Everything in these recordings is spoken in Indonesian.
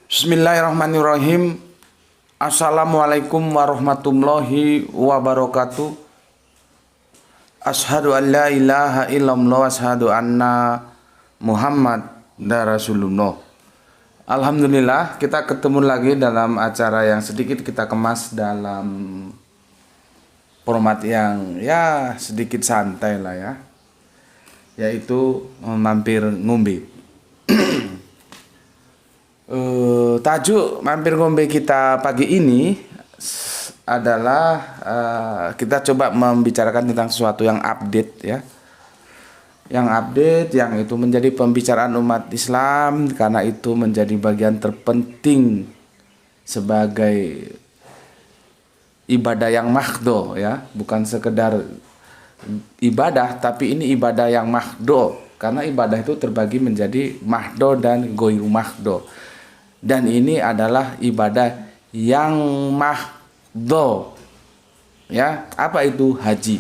Bismillahirrahmanirrahim. Assalamualaikum warahmatullahi wabarakatuh. Asyhadu an la ilaha illallah wa asyhadu anna Muhammad Rasulullah. Alhamdulillah, kita ketemu lagi dalam acara yang sedikit kita kemas dalam format yang ya sedikit santai lah ya, yaitu mampir ngombe. Tajuk mampir ngombe kita pagi ini adalah kita coba membicarakan tentang sesuatu yang update ya. Yang update, yang itu menjadi pembicaraan umat Islam karena itu menjadi bagian terpenting sebagai ibadah yang mahdo ya, bukan sekedar ibadah tapi ini ibadah yang mahdo karena ibadah itu terbagi menjadi mahdo dan goiru mahdo. Dan ini adalah ibadah yang mahdo ya. Apa itu? Haji.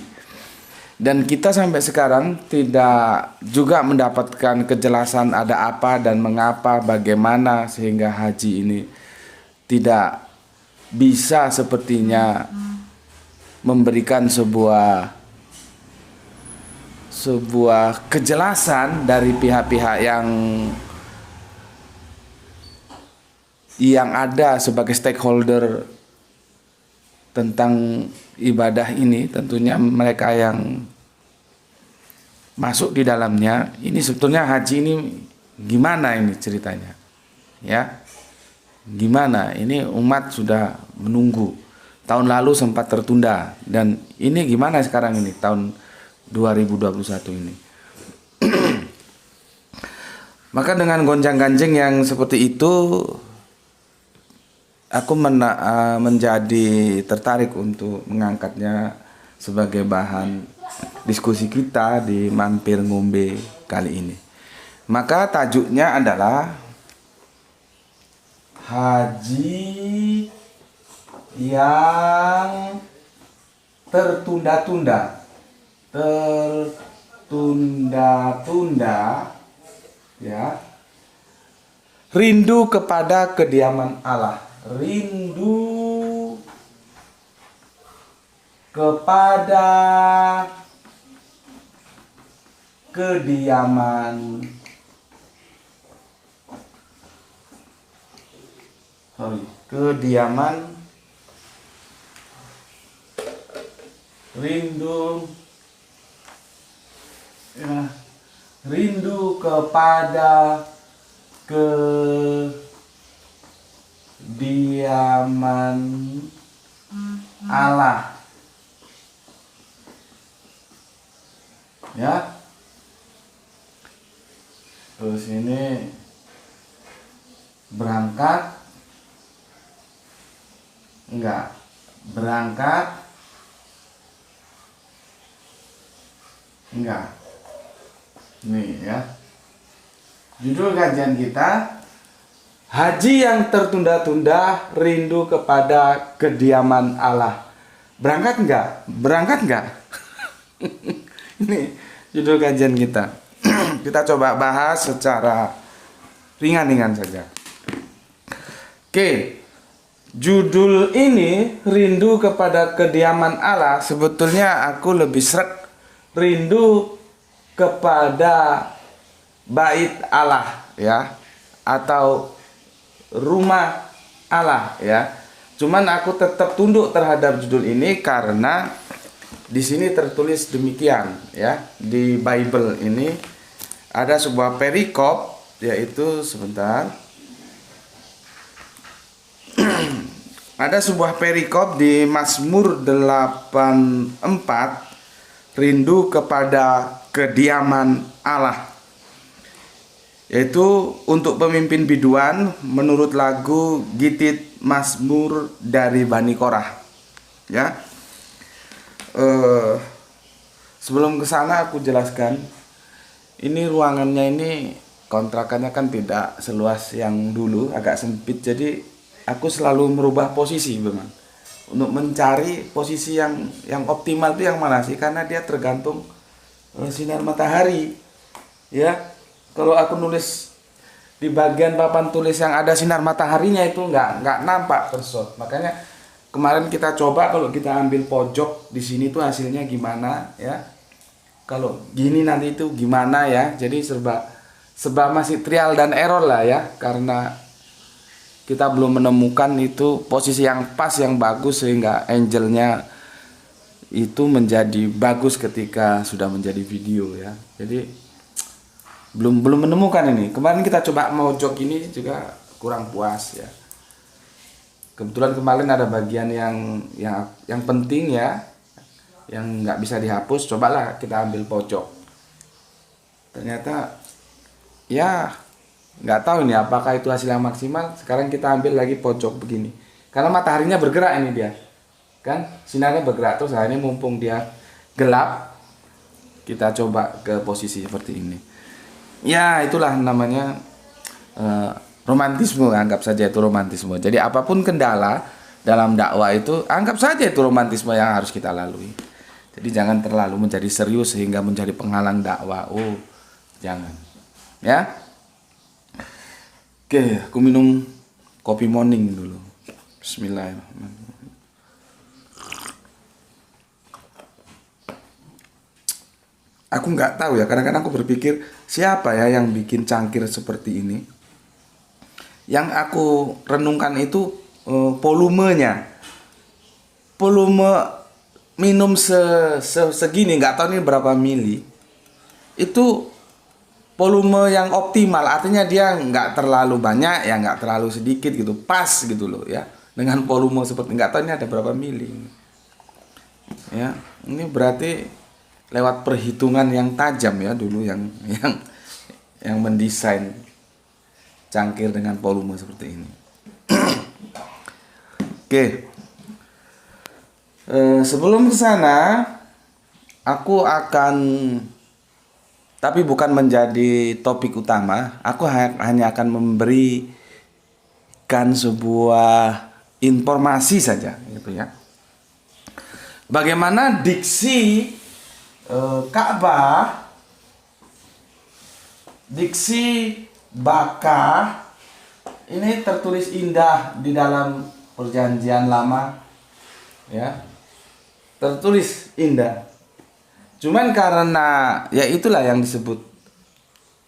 Dan kita sampai sekarang tidak juga mendapatkan kejelasan ada apa dan mengapa, bagaimana sehingga haji ini tidak bisa sepertinya memberikan sebuah kejelasan dari pihak-pihak yang ada sebagai stakeholder tentang ibadah ini. Tentunya mereka yang masuk di dalamnya. Ini sebetulnya haji ini gimana ini ceritanya ya, gimana ini umat sudah menunggu, tahun lalu sempat tertunda, dan ini gimana sekarang ini tahun 2021 ini. Maka dengan gonjang-ganjing yang seperti itu, aku menjadi tertarik untuk mengangkatnya sebagai bahan diskusi kita di mampir ngombe kali ini. Maka tajuknya adalah haji yang tertunda-tunda ya, rindu kepada kediaman Allah. Rindu kepada kediaman rindu kepada kediaman Allah ya. Terus ini berangkat enggak nih ya, judul kajian kita haji yang tertunda-tunda, rindu kepada kediaman Allah. Berangkat enggak? Ini judul kajian kita. Kita coba bahas secara ringan-ringan saja. Oke, judul ini rindu kepada kediaman Allah. Sebetulnya aku lebih sreg rindu kepada bait Allah ya, atau rumah Allah ya. Cuman aku tetap tunduk terhadap judul ini karena di sini tertulis demikian ya. Di Bible ini ada sebuah perikop, yaitu ada sebuah perikop di Mazmur 84, rindu kepada kediaman Allah, yaitu untuk pemimpin biduan menurut lagu Gitit Mazmur dari Bani Korah ya. Sebelum ke sana aku jelaskan, ini ruangannya ini kontrakannya kan tidak seluas yang dulu, agak sempit, jadi aku selalu merubah posisi memang untuk mencari posisi yang optimal itu yang mana sih, karena dia tergantung sinar matahari ya. Kalau aku nulis di bagian papan tulis yang ada sinar mataharinya itu nggak nampak tershot. Makanya kemarin kita coba kalau kita ambil pojok di sini tuh hasilnya gimana ya. Kalau gini nanti itu gimana ya. Jadi serba masih trial dan error lah ya, karena kita belum menemukan itu posisi yang pas yang bagus sehingga angelnya itu menjadi bagus ketika sudah menjadi video ya. Jadi belum menemukan ini. Kemarin kita coba mojok ini juga kurang puas ya. Kebetulan kemarin ada bagian yang penting ya, yang nggak bisa dihapus. Cobalah kita ambil pojok. Ternyata ya nggak tahu ini apakah itu hasil yang maksimal. Sekarang kita ambil lagi pojok begini. Karena mataharinya bergerak ini dia. Kan sinarnya bergerak terus. Ini mumpung dia gelap, kita coba ke posisi seperti ini. Ya itulah namanya romantisme, anggap saja itu romantisme. Jadi apapun kendala dalam dakwah itu, anggap saja itu romantisme yang harus kita lalui. Jadi jangan terlalu menjadi serius sehingga menjadi penghalang dakwah. Oh, jangan. Ya. Oke, aku minum kopi morning dulu. Bismillahirrahmanirrahim. Aku nggak tahu ya, kadang-kadang aku berpikir siapa ya yang bikin cangkir seperti ini. Yang aku renungkan itu volumenya. Volume minum segini, nggak tahu ini berapa mili. Itu volume yang optimal, artinya dia nggak terlalu banyak ya, nggak terlalu sedikit gitu, pas gitu loh ya. Dengan volume seperti, nggak tahu ini ada berapa mili. Ya, ini berarti lewat perhitungan yang tajam ya dulu yang mendesain cangkir dengan volume seperti ini. Oke. Sebelum ke sana aku akan, tapi bukan menjadi topik utama, aku hanya akan memberikan sebuah informasi saja gitu ya. Bagaimana diksi Ka'bah, diksi Bakkah ini tertulis indah di dalam Perjanjian Lama ya, tertulis indah. Cuman karena ya itulah yang disebut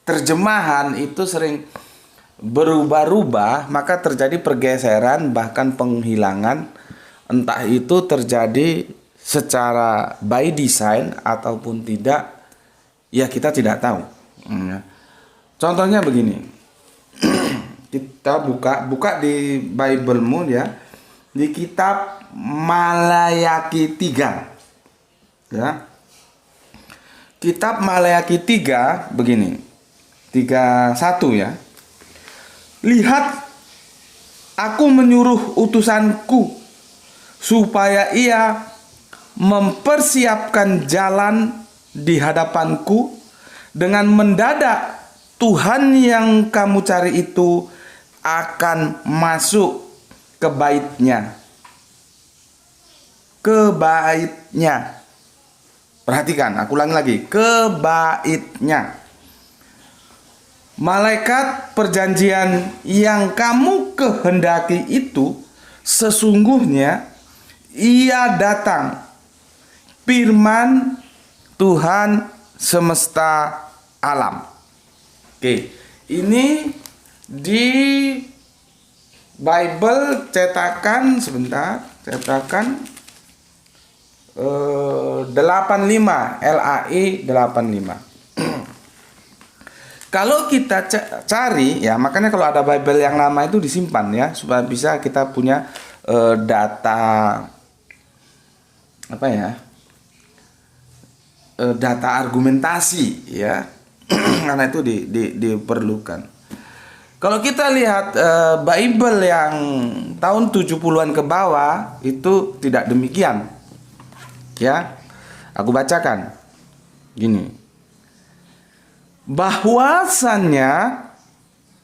terjemahan itu sering berubah-ubah, maka terjadi pergeseran bahkan penghilangan, entah itu terjadi secara by design ataupun tidak, ya kita tidak tahu. Contohnya begini, kita buka di Bible-mu ya, di kitab Malayaki 3 ya. Kitab Malayaki 3 begini, 3:1 ya. Lihat, aku menyuruh utusanku supaya ia mempersiapkan jalan di hadapanku, dengan mendadak Tuhan yang kamu cari itu akan masuk ke baitnya. Ke baitnya. Perhatikan, aku ulangi lagi. Ke baitnya. Malaikat perjanjian yang kamu kehendaki itu sesungguhnya ia datang. Firman Tuhan semesta alam. Oke, ini di Bible cetakan 85 LAI 85. Kalau kita cari ya, makanya kalau ada Bible yang lama itu disimpan ya, supaya bisa kita punya data apa ya? Data argumentasi ya. Karena itu diperlukan. Kalau kita lihat Bible yang tahun 70-an ke bawah itu tidak demikian. Ya. Aku bacakan. Gini. Bahwasannya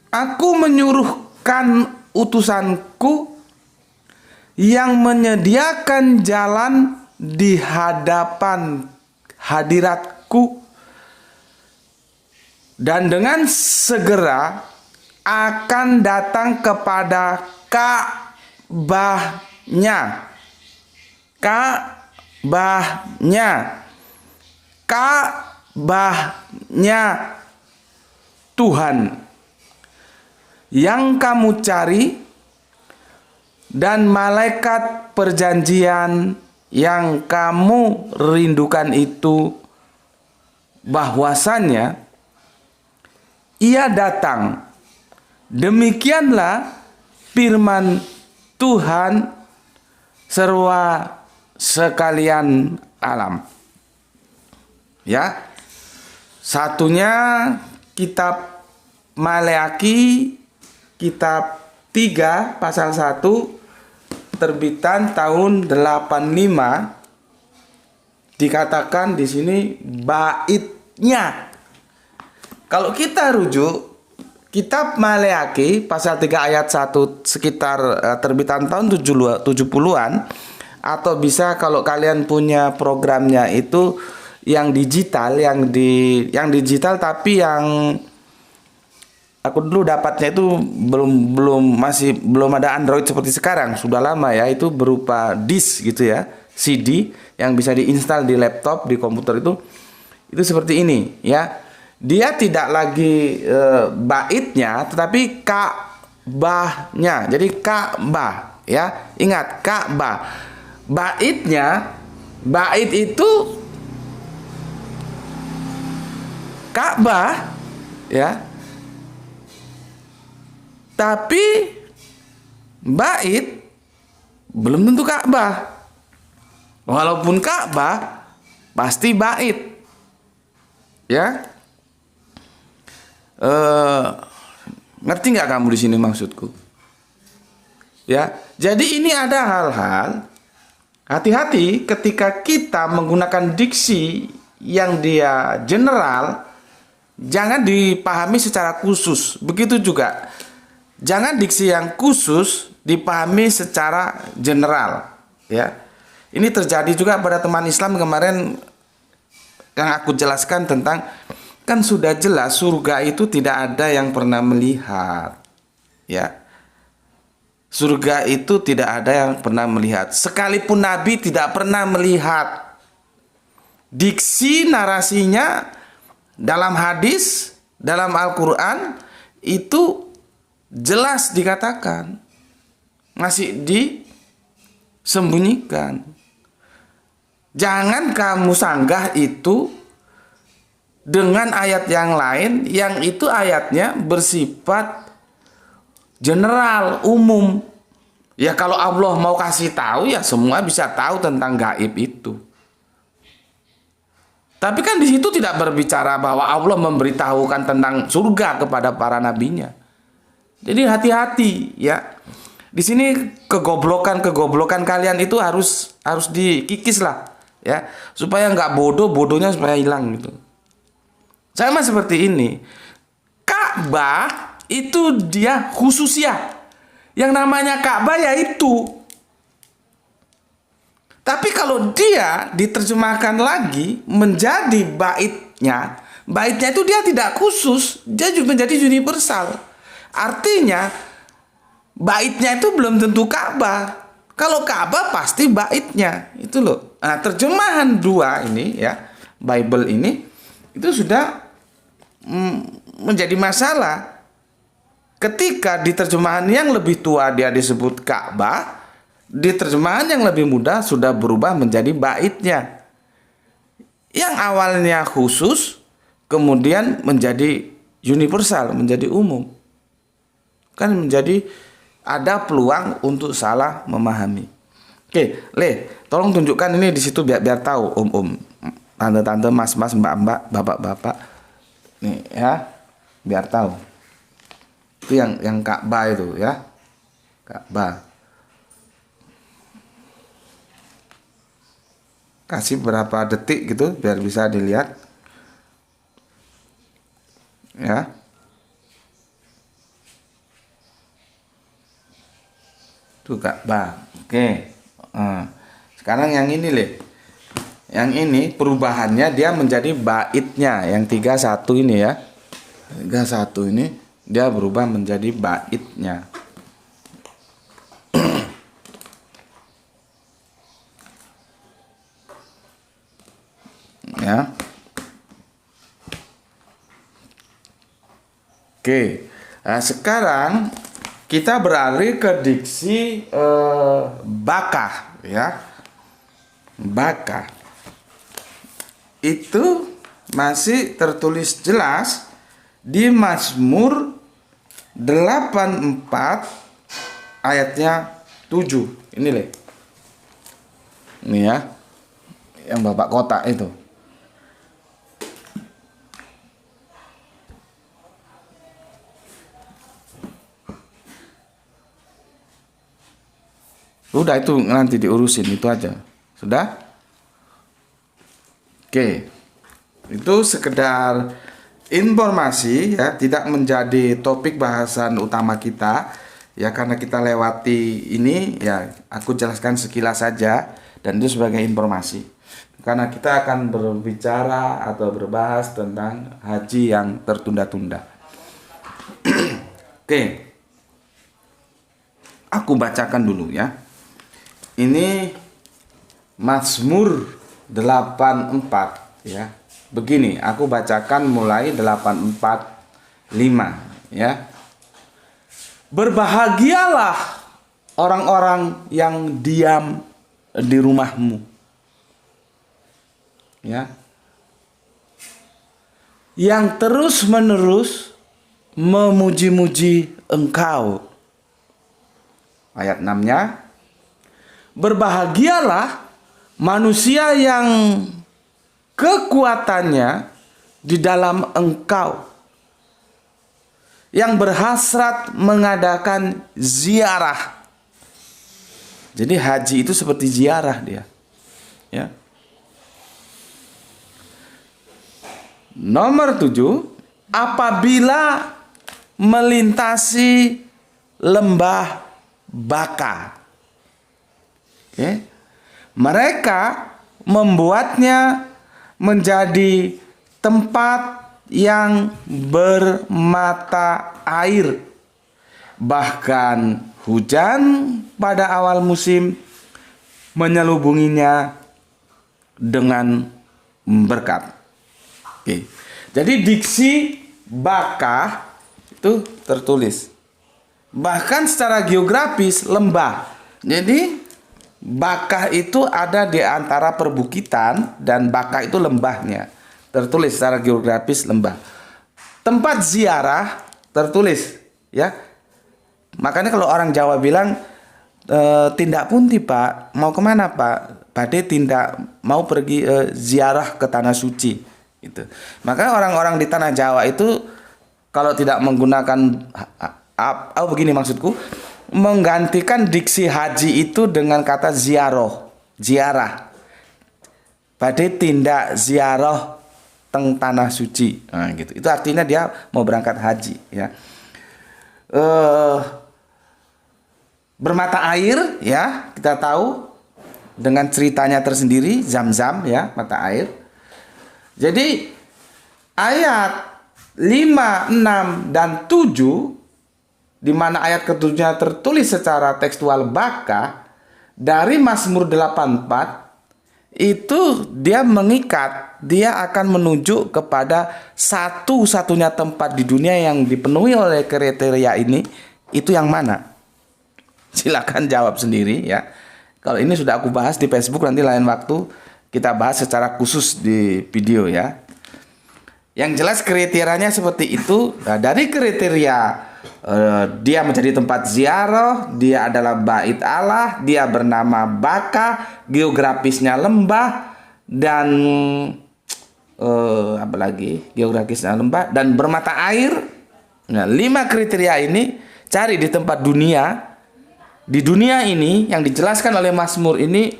aku menyuruhkan utusanku yang menyediakan jalan di hadapan hadiratku, dan dengan segera akan datang kepada Ka'bahnya. Ka'bahnya. Ka'bahnya Tuhan yang kamu cari, dan malaikat perjanjian yang kamu rindukan itu, bahwasannya ia datang. Demikianlah firman Tuhan serwa sekalian alam. Ya, satunya kitab Maleaki, kitab 3 pasal 1, terbitan tahun 85, dikatakan di sini baitnya. Kalau kita rujuk kitab Maleaki pasal 3 ayat 1 sekitar terbitan tahun 70-an, atau bisa kalau kalian punya programnya itu yang digital, yang digital, tapi yang aku dulu dapatnya itu masih belum ada Android seperti sekarang, sudah lama ya, itu berupa disk gitu ya, CD yang bisa diinstal di laptop, di komputer itu seperti ini ya. Dia tidak lagi baitnya, tetapi Ka'bahnya. Jadi Ka'bah ya, ingat Ka'bah. Baitnya, bait itu Ka'bah ya. Tapi bait belum tentu Ka'bah. Walaupun Ka'bah pasti bait. Ya. Ngerti nggak kamu di sini maksudku? Ya. Jadi ini ada hal-hal, hati-hati ketika kita menggunakan diksi yang dia general, jangan dipahami secara khusus. Begitu juga, jangan diksi yang khusus dipahami secara general. Ya, ini terjadi juga pada teman Islam kemarin yang aku jelaskan tentang, kan sudah jelas surga itu tidak ada yang pernah melihat. Ya, surga itu tidak ada yang pernah melihat. Sekalipun Nabi tidak pernah melihat. Diksi narasinya dalam hadis, dalam Al-Quran itu jelas dikatakan, masih disembunyikan. Jangan kamu sanggah itu dengan ayat yang lain, yang itu ayatnya bersifat general, umum. Ya kalau Allah mau kasih tahu, ya semua bisa tahu tentang gaib itu. Tapi kan di situ tidak berbicara bahwa Allah memberitahukan tentang surga kepada para nabinya. Jadi hati-hati ya. Di sini kegoblokan kalian itu harus dikikis lah ya, supaya nggak bodohnya supaya hilang gitu. Sama seperti ini. Ka'bah itu dia khususnya. Yang namanya Ka'bah ya itu. Tapi kalau dia diterjemahkan lagi menjadi baitnya itu dia tidak khusus, dia juga menjadi universal. Artinya baitnya itu belum tentu Ka'bah. Kalau Ka'bah pasti baitnya, itu loh. Nah, terjemahan dua ini ya, Bible ini itu sudah menjadi masalah. Ketika di terjemahan yang lebih tua dia disebut Ka'bah, di terjemahan yang lebih mudah sudah berubah menjadi baitnya. Yang awalnya khusus kemudian menjadi universal, menjadi umum. Kan menjadi ada peluang untuk salah memahami. Oke, tolong tunjukkan ini di situ biar tahu om-om, tante-tante, mas-mas, mbak-mbak, bapak-bapak. Nih ya, biar tahu. Itu yang Ka'bah itu ya. Ka'bah. Kasih berapa detik gitu biar bisa dilihat. Ya. Tuh Ka'bah. Oke. Sekarang yang ini Yang ini perubahannya dia menjadi baitnya yang 31 ini ya. 31 ini dia berubah menjadi baitnya. Ya. Oke. Nah, sekarang kita beralih ke diksi bakah, ya. Bakah itu masih tertulis jelas di Mazmur 84 ayatnya 7. Ini Le. Ini ya. Yang Bapak kotak itu. Udah, itu nanti diurusin, itu aja. Sudah? Oke. Itu sekedar informasi ya, tidak menjadi topik bahasan utama kita ya, karena kita lewati ini ya, aku jelaskan sekilas saja dan itu sebagai informasi. Karena kita akan berbicara atau berbahas tentang haji yang tertunda-tunda. Oke. Aku bacakan dulu ya. Ini Mazmur 84 ya. Begini, aku bacakan mulai 845 ya. Berbahagialah orang-orang yang diam di rumahmu. Ya. Yang terus-menerus memuji-muji Engkau. Ayat 6-nya, berbahagialah manusia yang kekuatannya di dalam Engkau, yang berhasrat mengadakan ziarah. Jadi haji itu seperti ziarah dia. Ya. Nomor 7, apabila melintasi lembah Baka. Okay. Mereka membuatnya menjadi tempat yang bermata air. Bahkan hujan pada awal musim menyelubunginya dengan berkat. Okay. Jadi diksi Bakah itu tertulis. Bahkan secara geografis lembah. Jadi Bakah itu ada di antara perbukitan dan Bakah itu lembahnya. Tertulis secara geografis lembah. Tempat ziarah tertulis ya. Makanya kalau orang Jawa bilang tindak pundi Pak, mau kemana Pak? Bade tindak mau pergi ziarah ke tanah suci gitu. Maka orang-orang di tanah Jawa itu kalau tidak menggunakan begini maksudku, menggantikan diksi haji itu dengan kata ziarah. Badai tindak ziarah teng tanah suci. Nah, gitu. Itu artinya dia mau berangkat haji ya. Bermata air ya, kita tahu dengan ceritanya tersendiri, Zam-Zam ya, mata air. Jadi ayat 5, 6 dan 7, di mana ayat ketujuhnya tertulis secara tekstual Bakah dari Mazmur 84, itu dia mengikat, dia akan menuju kepada satu-satunya tempat di dunia yang dipenuhi oleh kriteria ini. Itu yang mana? Silakan jawab sendiri ya. Kalau ini sudah aku bahas di Facebook, nanti lain waktu kita bahas secara khusus di video ya. Yang jelas kriterianya seperti itu. Nah, dari kriteria dia menjadi tempat ziarah, dia adalah bait Allah, dia bernama Bakah, geografisnya lembah, dan apalagi geografisnya lembah dan bermata air. Nah, 5 kriteria ini cari di tempat dunia. Di dunia ini yang dijelaskan oleh Mazmur ini,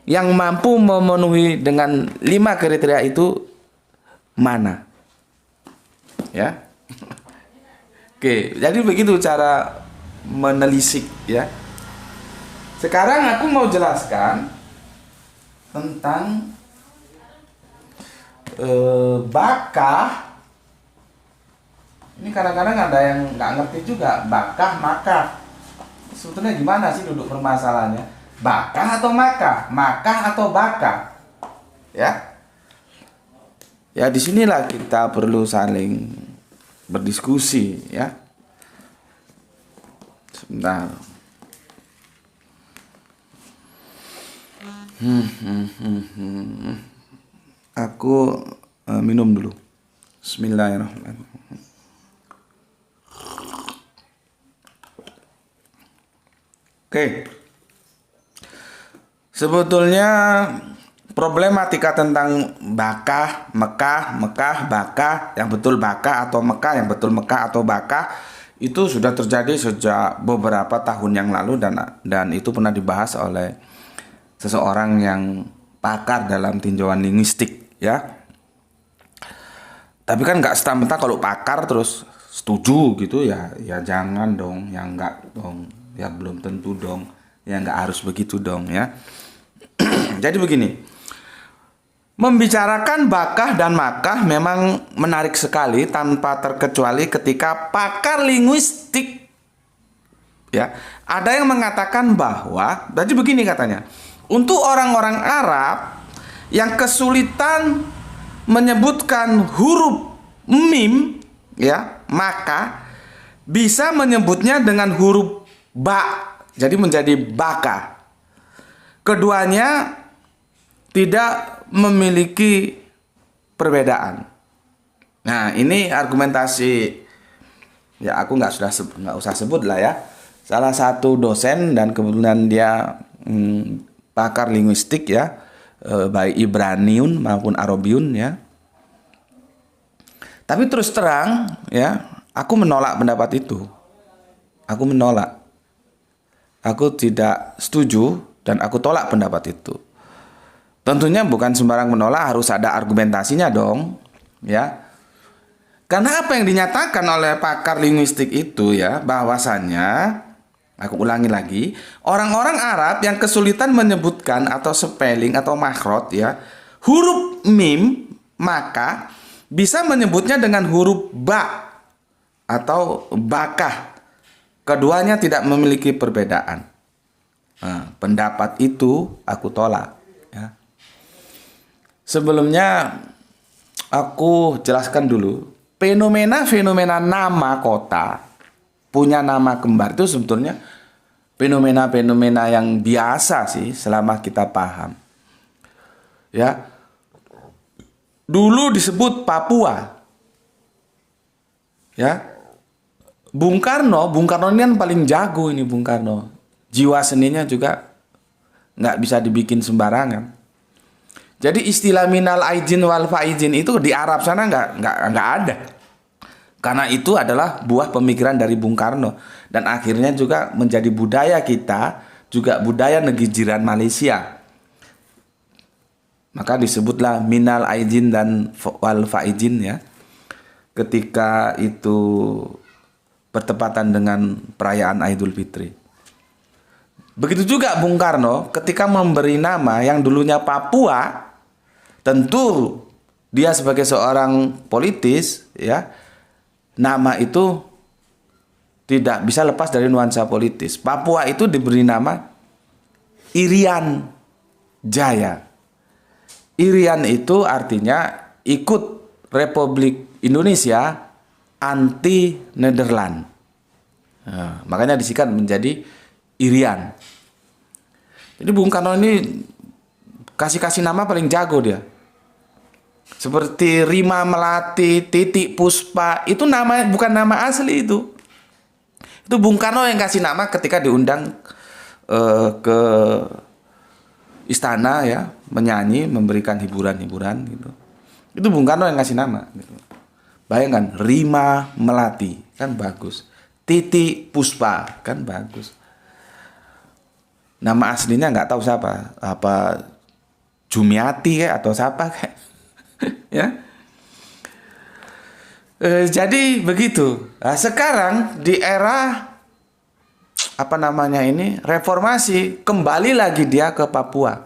yang mampu memenuhi dengan 5 kriteria itu mana? Ya. Oke, jadi begitu cara menelisik ya. Sekarang aku mau jelaskan tentang Bakah Ini kadang-kadang ada yang nggak ngerti juga, bakah, makah. Sebetulnya gimana sih duduk permasalahannya? Bakah atau makah? Makah atau bakah? Ya. Ya disinilah kita perlu saling berdiskusi ya. Sebentar. Aku minum dulu. Bismillahirrahmanirrahim. Oke. Sebetulnya problematika tentang bakah, Mekah, bakah, yang betul bakah atau Mekah, yang betul Mekah atau bakah itu sudah terjadi sejak beberapa tahun yang lalu dan itu pernah dibahas oleh seseorang yang pakar dalam tinjauan linguistik ya. Tapi kan nggak serta-merta kalau pakar terus setuju gitu ya, ya jangan dong, ya nggak dong, ya belum tentu dong, ya nggak harus begitu dong ya. Jadi begini, membicarakan bakah dan makah memang menarik sekali tanpa terkecuali ketika pakar linguistik ya, ada yang mengatakan bahwa, jadi begini katanya, untuk orang-orang Arab yang kesulitan menyebutkan huruf mim ya, maka bisa menyebutnya dengan huruf ba, jadi menjadi baka. Keduanya tidak memiliki perbedaan. Nah, ini argumentasi ya, aku nggak usah sebut lah ya. Salah satu dosen dan kebetulan dia pakar linguistik ya, baik Ibraniun maupun Arabiun ya. Tapi terus terang ya, aku menolak pendapat itu. Aku menolak. Aku tidak setuju dan aku tolak pendapat itu. Tentunya bukan sembarang menolak, harus ada argumentasinya dong, ya. Karena apa yang dinyatakan oleh pakar linguistik itu ya, bahwasannya, aku ulangi lagi, orang-orang Arab yang kesulitan menyebutkan atau spelling atau makhraj ya, huruf mim, maka bisa menyebutnya dengan huruf ba atau bakah. Keduanya tidak memiliki perbedaan. Nah, pendapat itu aku tolak. Ya. Sebelumnya aku jelaskan dulu fenomena-fenomena nama kota punya nama kembar itu sebetulnya fenomena-fenomena yang biasa sih selama kita paham. Ya. Dulu disebut Papua. Ya. Bung Karno ini kan paling jago ini Bung Karno. Jiwa seninya juga nggak bisa dibikin sembarangan. Jadi istilah minal aijin wal faizin itu di Arab sana nggak ada. Karena itu adalah buah pemikiran dari Bung Karno dan akhirnya juga menjadi budaya kita, juga budaya negeri jiran Malaysia. Maka disebutlah minal aijin dan wal faizin ya. Ketika itu bertepatan dengan perayaan Idul Fitri. Begitu juga Bung Karno ketika memberi nama yang dulunya Papua, tentu dia sebagai seorang politis ya, nama itu tidak bisa lepas dari nuansa politis. Papua itu diberi nama Irian Jaya. Irian itu artinya ikut Republik Indonesia anti Nederland. Nah, makanya disingkat menjadi Irian. Jadi Bung Karno ini kasih nama paling jago dia. Seperti Rima Melati, Titik Puspa, itu nama bukan nama asli itu. Itu Bung Karno yang kasih nama ketika diundang ke istana ya, menyanyi, memberikan hiburan-hiburan gitu. Itu Bung Karno yang kasih nama gitu. Bayangkan, Rima Melati kan bagus. Titik Puspa kan bagus. Nama aslinya nggak tahu siapa, apa Jumiati kayak atau siapa kayak, ya. Jadi begitu. Nah, sekarang di era apa namanya ini reformasi, kembali lagi dia ke Papua.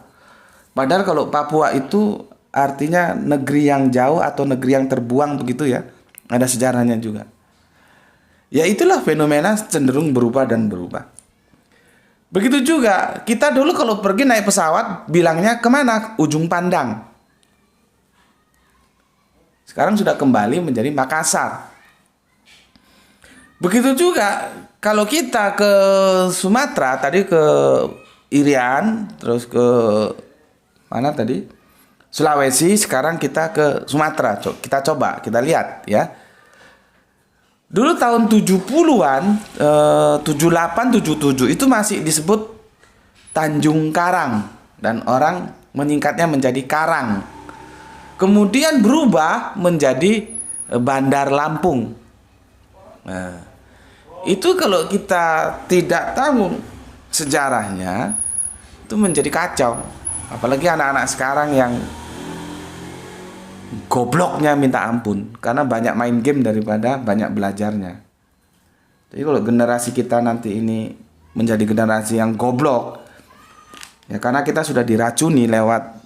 Padahal kalau Papua itu artinya negeri yang jauh atau negeri yang terbuang begitu ya, ada sejarahnya juga. Ya itulah fenomena cenderung berubah dan berubah. Begitu juga kita dulu kalau pergi naik pesawat bilangnya kemana? Ujung Pandang. Sekarang sudah kembali menjadi Makassar. Begitu juga kalau kita ke Sumatera, tadi ke Irian, terus ke mana tadi? Sulawesi, sekarang kita ke Sumatera. Kita coba, kita lihat ya. Dulu tahun 70-an, 78, 77 itu masih disebut Tanjung Karang dan orang menyingkatnya menjadi Karang. Kemudian berubah menjadi Bandar Lampung. Nah, itu kalau kita tidak tahu sejarahnya, itu menjadi kacau. Apalagi anak-anak sekarang yang gobloknya minta ampun karena banyak main game daripada banyak belajarnya. Jadi kalau generasi kita nanti ini menjadi generasi yang goblok, ya karena kita sudah diracuni lewat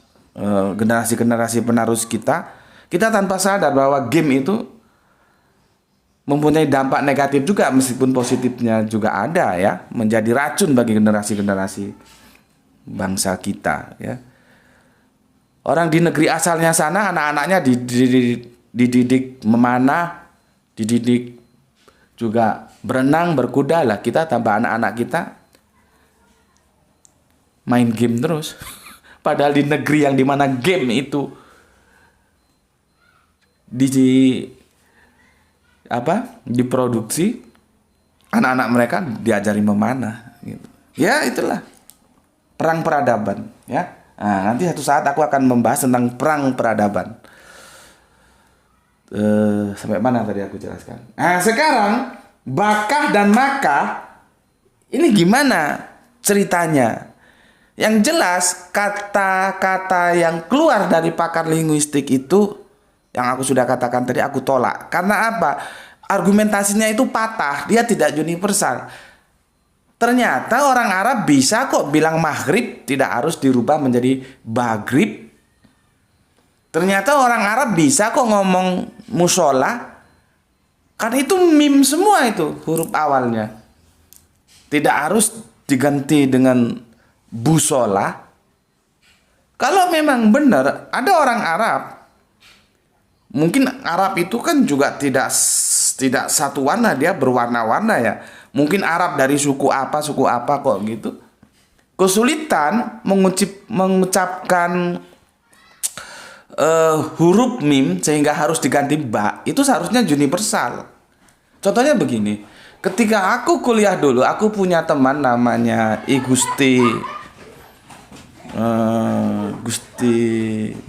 generasi-generasi penerus kita tanpa sadar bahwa game itu mempunyai dampak negatif juga, meskipun positifnya juga ada ya, menjadi racun bagi generasi-generasi bangsa kita ya. Orang di negeri asalnya sana anak-anaknya dididik memanah, dididik juga berenang, berkuda. Lah kita tambah anak-anak kita main game terus. Padahal di negeri yang dimana game itu diproduksi, anak-anak mereka diajari memanah gitu. Ya itulah perang peradaban ya. Nah, nanti satu saat aku akan membahas tentang perang peradaban. Sampai mana tadi aku jelaskan? Nah, sekarang bakah dan makah ini gimana ceritanya? Yang jelas kata-kata yang keluar dari pakar linguistik itu yang aku sudah katakan tadi aku tolak. Karena apa? Argumentasinya itu patah, dia tidak universal. Ternyata orang Arab bisa kok bilang maghrib, tidak harus dirubah menjadi baghrib. Ternyata orang Arab bisa kok ngomong musola, kan itu mim semua itu huruf awalnya. Tidak harus diganti dengan busola. Kalau memang benar ada orang Arab, mungkin Arab itu kan juga tidak satu warna, dia berwarna-warna ya. Mungkin Arab dari suku apa kok gitu. Kesulitan mengucapkan huruf mim sehingga harus diganti ba, itu seharusnya universal. Contohnya begini, ketika aku kuliah dulu, aku punya teman namanya Gusti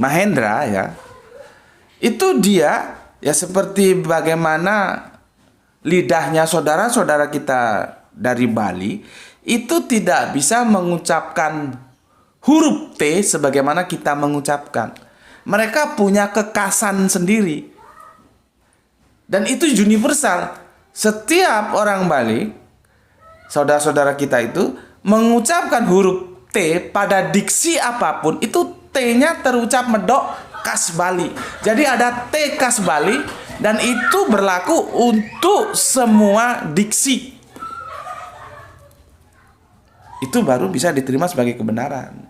Mahendra ya. Itu dia ya seperti bagaimana lidahnya saudara-saudara kita dari Bali itu tidak bisa mengucapkan huruf T sebagaimana kita mengucapkan. Mereka punya kekasan sendiri. Dan itu universal. Setiap orang Bali, saudara-saudara kita itu mengucapkan huruf T pada diksi apapun, itu T-nya terucap medok khas Bali. Jadi ada T khas Bali dan itu berlaku untuk semua diksi. Itu baru bisa diterima sebagai kebenaran.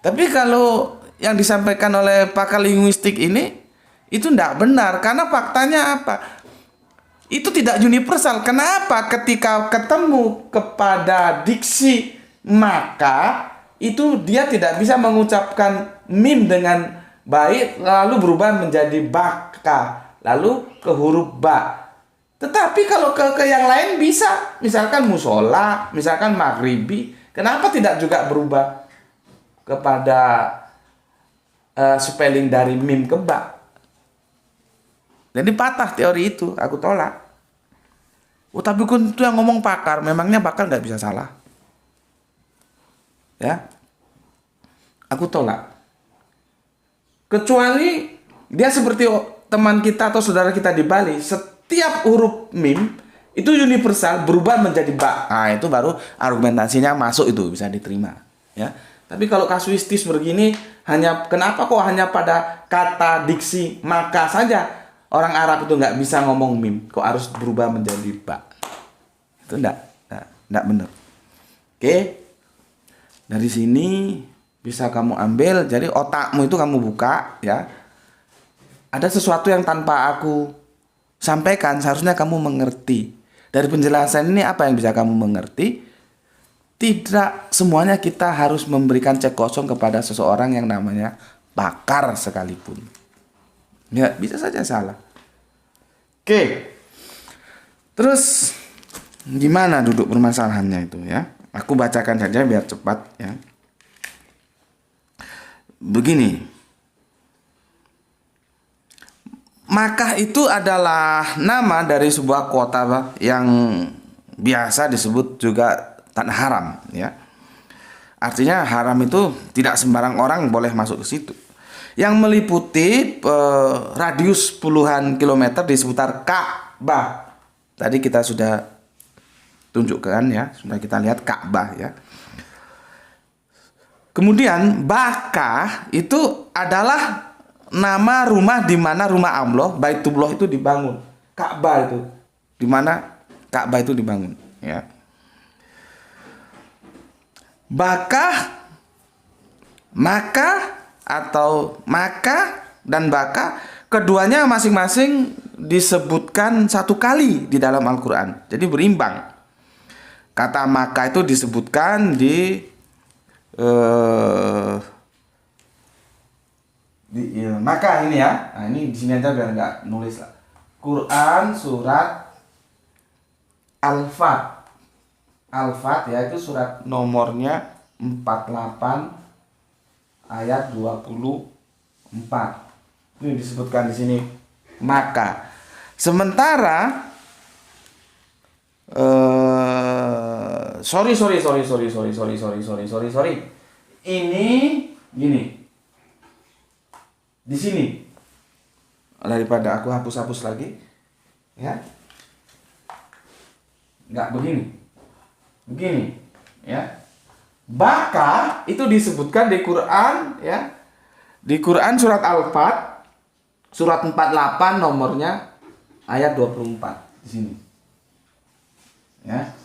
Tapi kalau yang disampaikan oleh pakar linguistik ini itu tidak benar, karena faktanya apa? Itu tidak universal. Kenapa? Ketika ketemu kepada diksi maka itu dia tidak bisa mengucapkan mim dengan baik lalu berubah menjadi baka, lalu ke huruf ba. Tetapi kalau ke yang lain bisa, misalkan musola, misalkan maghribi, kenapa tidak juga berubah kepada spelling dari mim ke ba? Jadi patah teori itu, aku tolak. Tapi kan itu yang ngomong pakar, memangnya pakar nggak bisa salah? Ya, aku tolak. Kecuali dia seperti teman kita atau saudara kita di Bali, setiap huruf mim itu universal berubah menjadi ba. Nah, itu baru argumentasinya masuk, itu bisa diterima. Ya, tapi kalau kasuistis begini, kenapa kok hanya pada kata diksi maka saja? Orang Arab itu nggak bisa ngomong mim, kok harus berubah menjadi ba. Itu enggak benar. Oke. Dari sini bisa kamu ambil, jadi otakmu itu kamu buka ya. Ada sesuatu yang tanpa aku sampaikan seharusnya kamu mengerti. Dari penjelasan ini apa yang bisa kamu mengerti? Tidak semuanya kita harus memberikan cek kosong kepada seseorang yang namanya pakar sekalipun. Ya, bisa saja salah. Oke. Terus gimana duduk permasalahannya itu ya? Aku bacakan saja biar cepat ya. Begini. Makkah itu adalah nama dari sebuah kota yang biasa disebut juga tanah haram ya. Artinya haram itu tidak sembarang orang boleh masuk ke situ. Yang meliputi radius puluhan kilometer di seputar Ka'bah. Tadi kita sudah tunjukkan ya, sudah kita lihat Ka'bah ya. Kemudian Bakkah itu adalah nama rumah di mana rumah Allah, Baitullah itu dibangun. Ka'bah itu di mana Ka'bah itu dibangun ya. Bakkah, Makkah atau Makkah dan Bakkah, keduanya masing-masing disebutkan satu kali di dalam Al-Quran. Jadi berimbang. Kata Makkah itu disebutkan di Makkah ini ya. Nah, ini di sini aja biar nggak nulis lah. Quran surat Al-Fat. Al-Fat ya, itu surat nomornya 48 ayat 24. Ini disebutkan di sini Makkah. Sementara sorry. Ini gini. Di sini. Daripada aku hapus lagi. Ya. Enggak begini. Begini, ya. Bakkah itu disebutkan di Quran ya. Di Quran surat Al-Fat surat 48 nomornya ayat 24 di sini. Ya.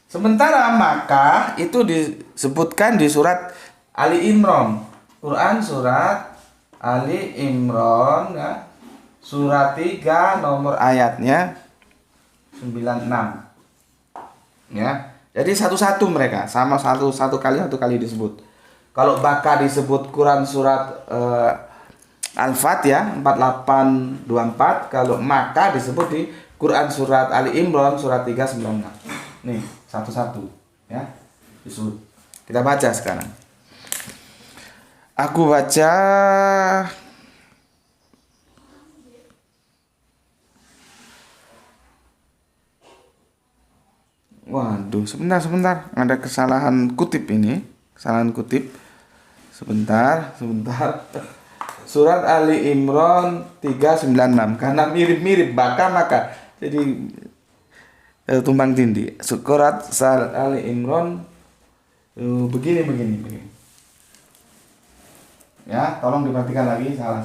Sementara Makkah itu disebutkan di surat Ali Imran. Quran surat Ali Imran ya. Surat 3 nomor ayatnya 96. Ya. Jadi satu-satu mereka sama satu kali disebut. Kalau Bakkah disebut Quran surat Al-Fat ya 4824, kalau Makkah disebut di Quran surat Ali Imran surat 396. Nih, satu-satu ya disebut. Kita baca sekarang. Aku baca Waduh, sebentar. Ada kesalahan kutip ini. Kesalahan kutip. Sebentar. Surat Ali Imran 396. Karena mirip-mirip Bakkah maka jadi tumbang tindih. Surat Ali Imran begini. Ya, tolong diperhatikan lagi, salah.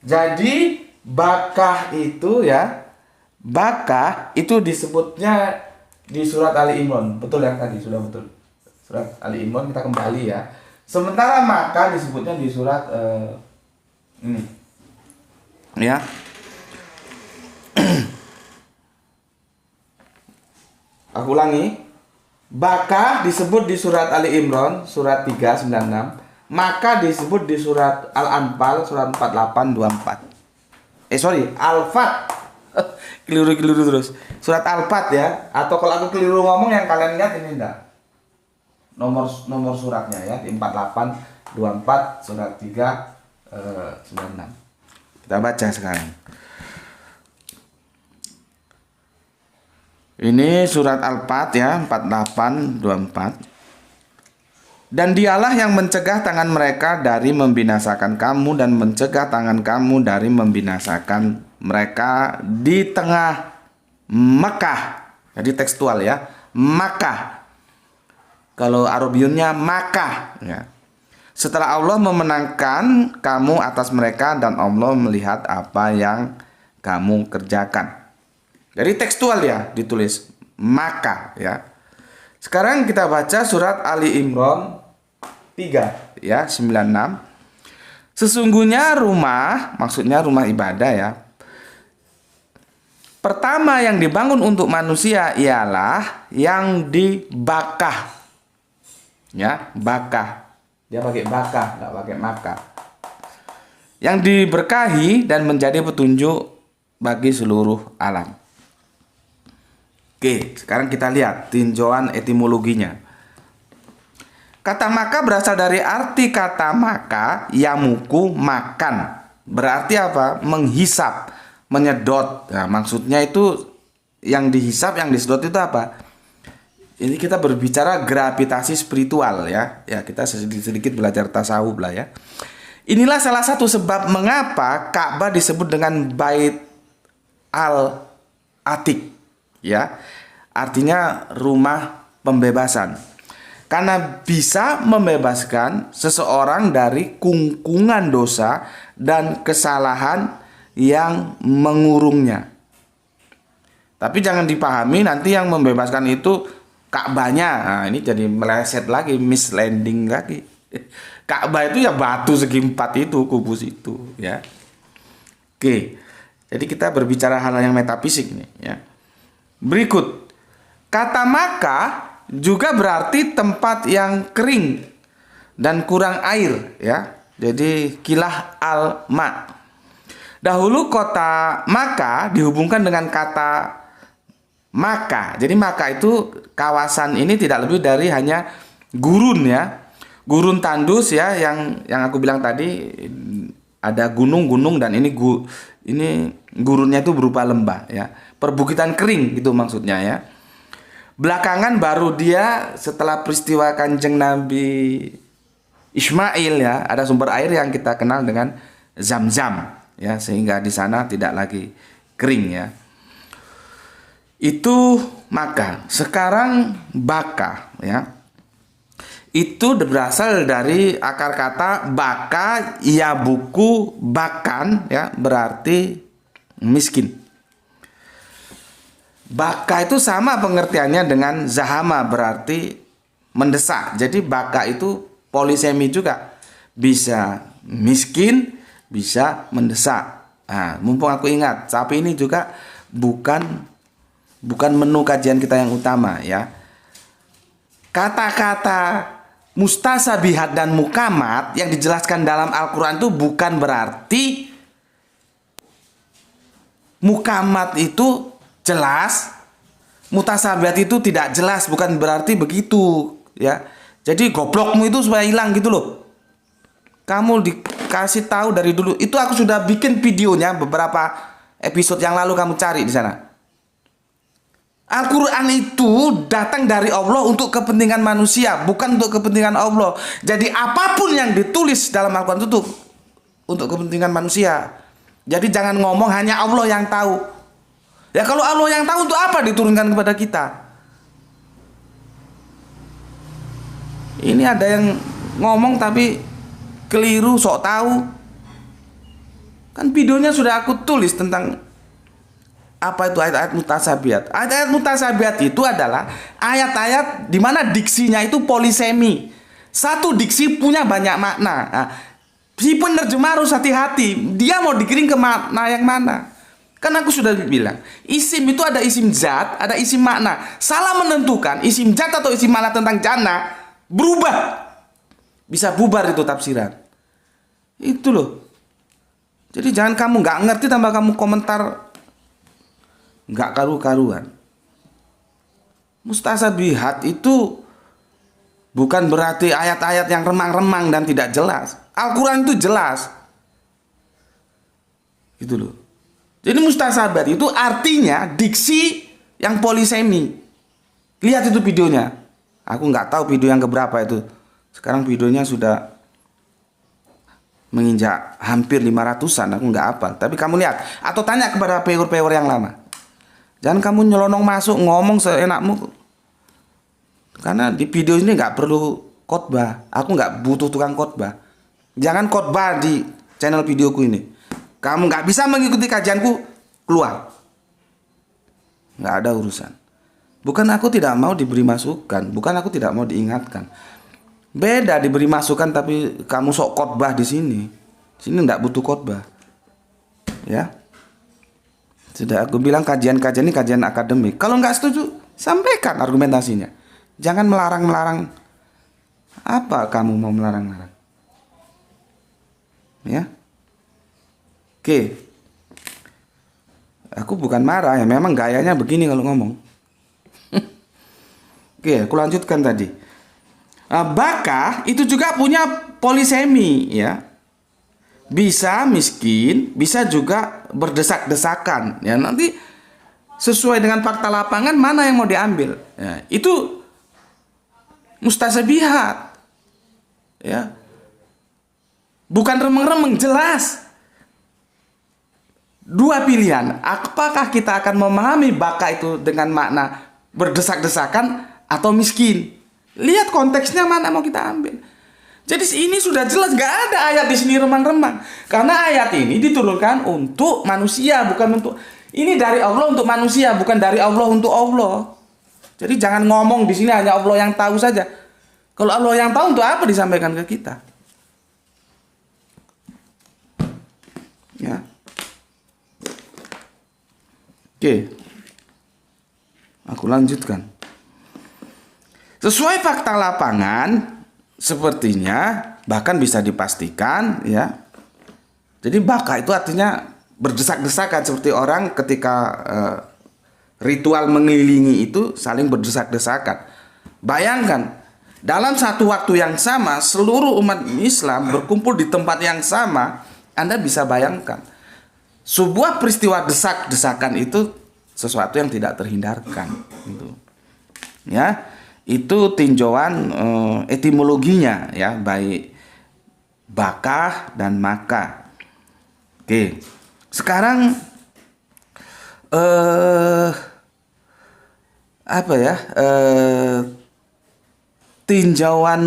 Jadi Bakkah itu ya. Bakkah itu disebutnya di surat Ali Imran. Betul ya tadi, sudah betul. Surat Ali Imran kita kembali ya. Sementara Makkah disebutnya di surat ini. Ya. Aku ulangi. Bakkah disebut di surat Ali Imran surat 396. Makkah disebut di surat Al-Anfal surat 4824. Al-Fat. Keliru terus. Surat Al-Fat ya. Atau kalau aku keliru ngomong yang kalian lihat ini enggak. Nomor suratnya ya di 4824 surat 396. Kita baca sekarang. Ini surat Al-Fat ya 4824. Dan dialah yang mencegah tangan mereka dari membinasakan kamu dan mencegah tangan kamu dari membinasakan mereka di tengah Makkah. Jadi tekstual ya. Makkah. Kalau Arabiyunnya Makkah ya. setelah Allah memenangkan kamu atas mereka dan Allah melihat apa yang kamu kerjakan. Jadi tekstual ya ditulis maka ya. Sekarang kita baca surat Ali Imran 3 ya 96. Sesungguhnya rumah, maksudnya rumah ibadah ya, pertama yang dibangun untuk manusia ialah yang dibakah. Ya, bakah. Dia pakai bakah, nggak pakai maka. Yang diberkahi dan menjadi petunjuk bagi seluruh alam. Oke, sekarang kita lihat tinjauan etimologinya. Kata maka berasal dari arti kata maka, yamuku, makan. Berarti apa? Menghisap, menyedot. Nah, maksudnya itu yang dihisap, yang disedot itu apa? Ini kita berbicara gravitasi spiritual ya. Ya, kita sedikit belajar tasawuf lah ya. Inilah salah satu sebab mengapa Ka'bah disebut dengan Bait al-Atiq. Ya, artinya rumah pembebasan, karena bisa membebaskan seseorang dari kungkungan dosa dan kesalahan yang mengurungnya. Tapi jangan dipahami nanti yang membebaskan itu Ka'bahnya. Nah, ini jadi meleset lagi, misleading lagi. Ka'bah itu ya batu segi empat itu, kubus itu ya. Oke, jadi kita berbicara hal yang metafisik nih ya. Berikut, kata maka juga berarti tempat yang kering dan kurang air ya. Jadi kilah al-ma. Dahulu kota Makkah dihubungkan dengan kata Makkah. Jadi Makkah itu kawasan ini tidak lebih dari hanya gurun ya. Gurun tandus ya, yang aku bilang tadi ada gunung-gunung dan ini gurunnya itu berupa lembah ya. Perbukitan kering itu maksudnya ya. Belakangan baru dia setelah peristiwa Kanjeng Nabi Ismail ya, ada sumber air yang kita kenal dengan Zam-Zam ya, sehingga di sana tidak lagi kering ya. Itu maka sekarang baka ya. Itu berasal dari akar kata baka ya, buku bakan ya, berarti miskin. Baka itu sama pengertiannya dengan zahama, berarti mendesak. Jadi baka itu polisemi juga, bisa miskin, bisa mendesak. Nah, mumpung aku ingat, tapi ini juga bukan menu kajian kita yang utama ya. Kata-kata mustasabihat dan mukamat yang dijelaskan dalam Al-Quran itu bukan berarti mukamat itu jelas, mutasabihat itu tidak jelas, bukan berarti begitu ya. Jadi goblokmu itu supaya hilang gitu loh. Kamu dikasih tahu dari dulu. Itu aku sudah bikin videonya beberapa episode yang lalu, kamu cari di sana. Al-Quran itu datang dari Allah untuk kepentingan manusia, bukan untuk kepentingan Allah. Jadi apapun yang ditulis dalam Al-Quran itu untuk kepentingan manusia. Jadi jangan ngomong hanya Allah yang tahu. Ya kalau Allah yang tahu, untuk apa diturunkan kepada kita? Ini ada yang ngomong tapi keliru, sok tahu. Kan videonya sudah aku tulis tentang apa itu ayat-ayat mutasabihat. Ayat-ayat mutasabihat itu adalah ayat-ayat di mana diksinya itu polisemi. Satu diksi punya banyak makna. Nah, si penerjemah harus hati-hati. Dia mau dikirim ke makna yang mana? Kan aku sudah bilang, isim itu ada isim zat, ada isim makna. Salah menentukan isim zat atau isim makna tentang jannah, berubah. Bisa bubar itu tafsiran. Itu loh. Jadi jangan kamu nggak ngerti tambah kamu komentar nggak karu-karuan. Mustasabihat itu bukan berarti ayat-ayat yang remang-remang dan tidak jelas. Al-Quran itu jelas. Gitu loh. Jadi mustasabihat itu artinya diksi yang polisemi. Lihat itu videonya. Aku nggak tahu video yang keberapa itu. Sekarang videonya sudah menginjak hampir 500-an. Aku nggak hafal. Tapi kamu lihat atau tanya kepada peor-peor yang lama. Jangan kamu nyelonong masuk ngomong seenakmu. Karena di video ini nggak perlu khotbah. Aku nggak butuh tukang khotbah. Jangan khotbah di channel videoku ini. Kamu nggak bisa mengikuti kajianku, keluar. Nggak ada urusan. Bukan aku tidak mau diberi masukan, bukan aku tidak mau diingatkan. Beda diberi masukan tapi kamu sok khotbah di sini. Sini nggak butuh khotbah. Ya. Sudah aku bilang kajian-kajian ini kajian akademik. Kalau nggak setuju, sampaikan argumentasinya. Jangan melarang-melarang. Apa kamu mau melarang-larang? Ya. Oke. Aku bukan marah ya, memang gayanya begini kalau ngomong. Oke, aku lanjutkan tadi. Baka itu juga punya polisemi ya. Bisa miskin, bisa juga berdesak-desakan. Ya, nanti sesuai dengan fakta lapangan mana yang mau diambil. Ya, itu mustasabihat. Ya. Bukan remeng-remeng, jelas. Dua pilihan, apakah kita akan memahami baka itu dengan makna berdesak-desakan atau miskin? Lihat konteksnya mana mau kita ambil. Jadi ini sudah jelas, gak ada ayat di sini remang-remang. Karena ayat ini diturunkan untuk manusia, bukan untuk, ini dari Allah untuk manusia, bukan dari Allah untuk Allah. Jadi jangan ngomong di sini hanya Allah yang tahu saja. Kalau Allah yang tahu, untuk apa disampaikan ke kita? Ya. Oke, aku lanjutkan. Sesuai fakta lapangan, sepertinya bahkan bisa dipastikan, ya. Jadi baka itu artinya berdesak-desakan, seperti orang ketika ritual mengelilingi itu saling berdesak-desakan. Bayangkan, dalam satu waktu yang sama, seluruh umat Islam berkumpul di tempat yang sama. Anda bisa bayangkan. Sebuah peristiwa desak-desakan itu sesuatu yang tidak terhindarkan. Gitu. Ya, itu tinjauan etimologinya, ya, baik bakah dan maka. Oke, sekarang apa ya? Tinjauan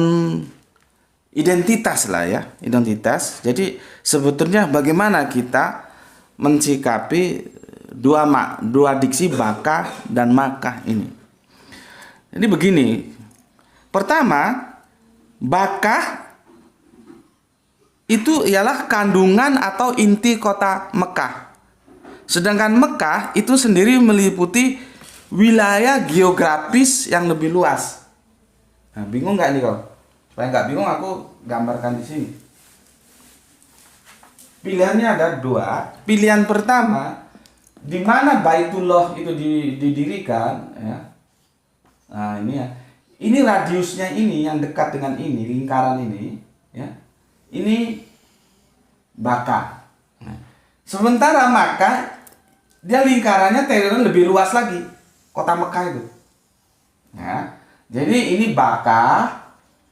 identitas lah ya, identitas. Jadi sebetulnya bagaimana kita mensikapi dua diksi baka dan maka ini. Jadi begini. Pertama, baka itu ialah kandungan atau inti kota Mekah. Sedangkan Mekah itu sendiri meliputi wilayah geografis yang lebih luas. Nah, bingung nggak nih kau? Supaya nggak bingung, aku gambarkan di sini. Pilihannya ada dua. Pilihan pertama, di mana Baitullah itu didirikan, ya. Nah, ini ya. Ini radiusnya ini yang dekat dengan ini, lingkaran ini, ya. Ini Baka. Nah, sementara Makkah dia lingkarannya teritorial lebih luas lagi, kota Mekah itu. Ya. Jadi ini Baka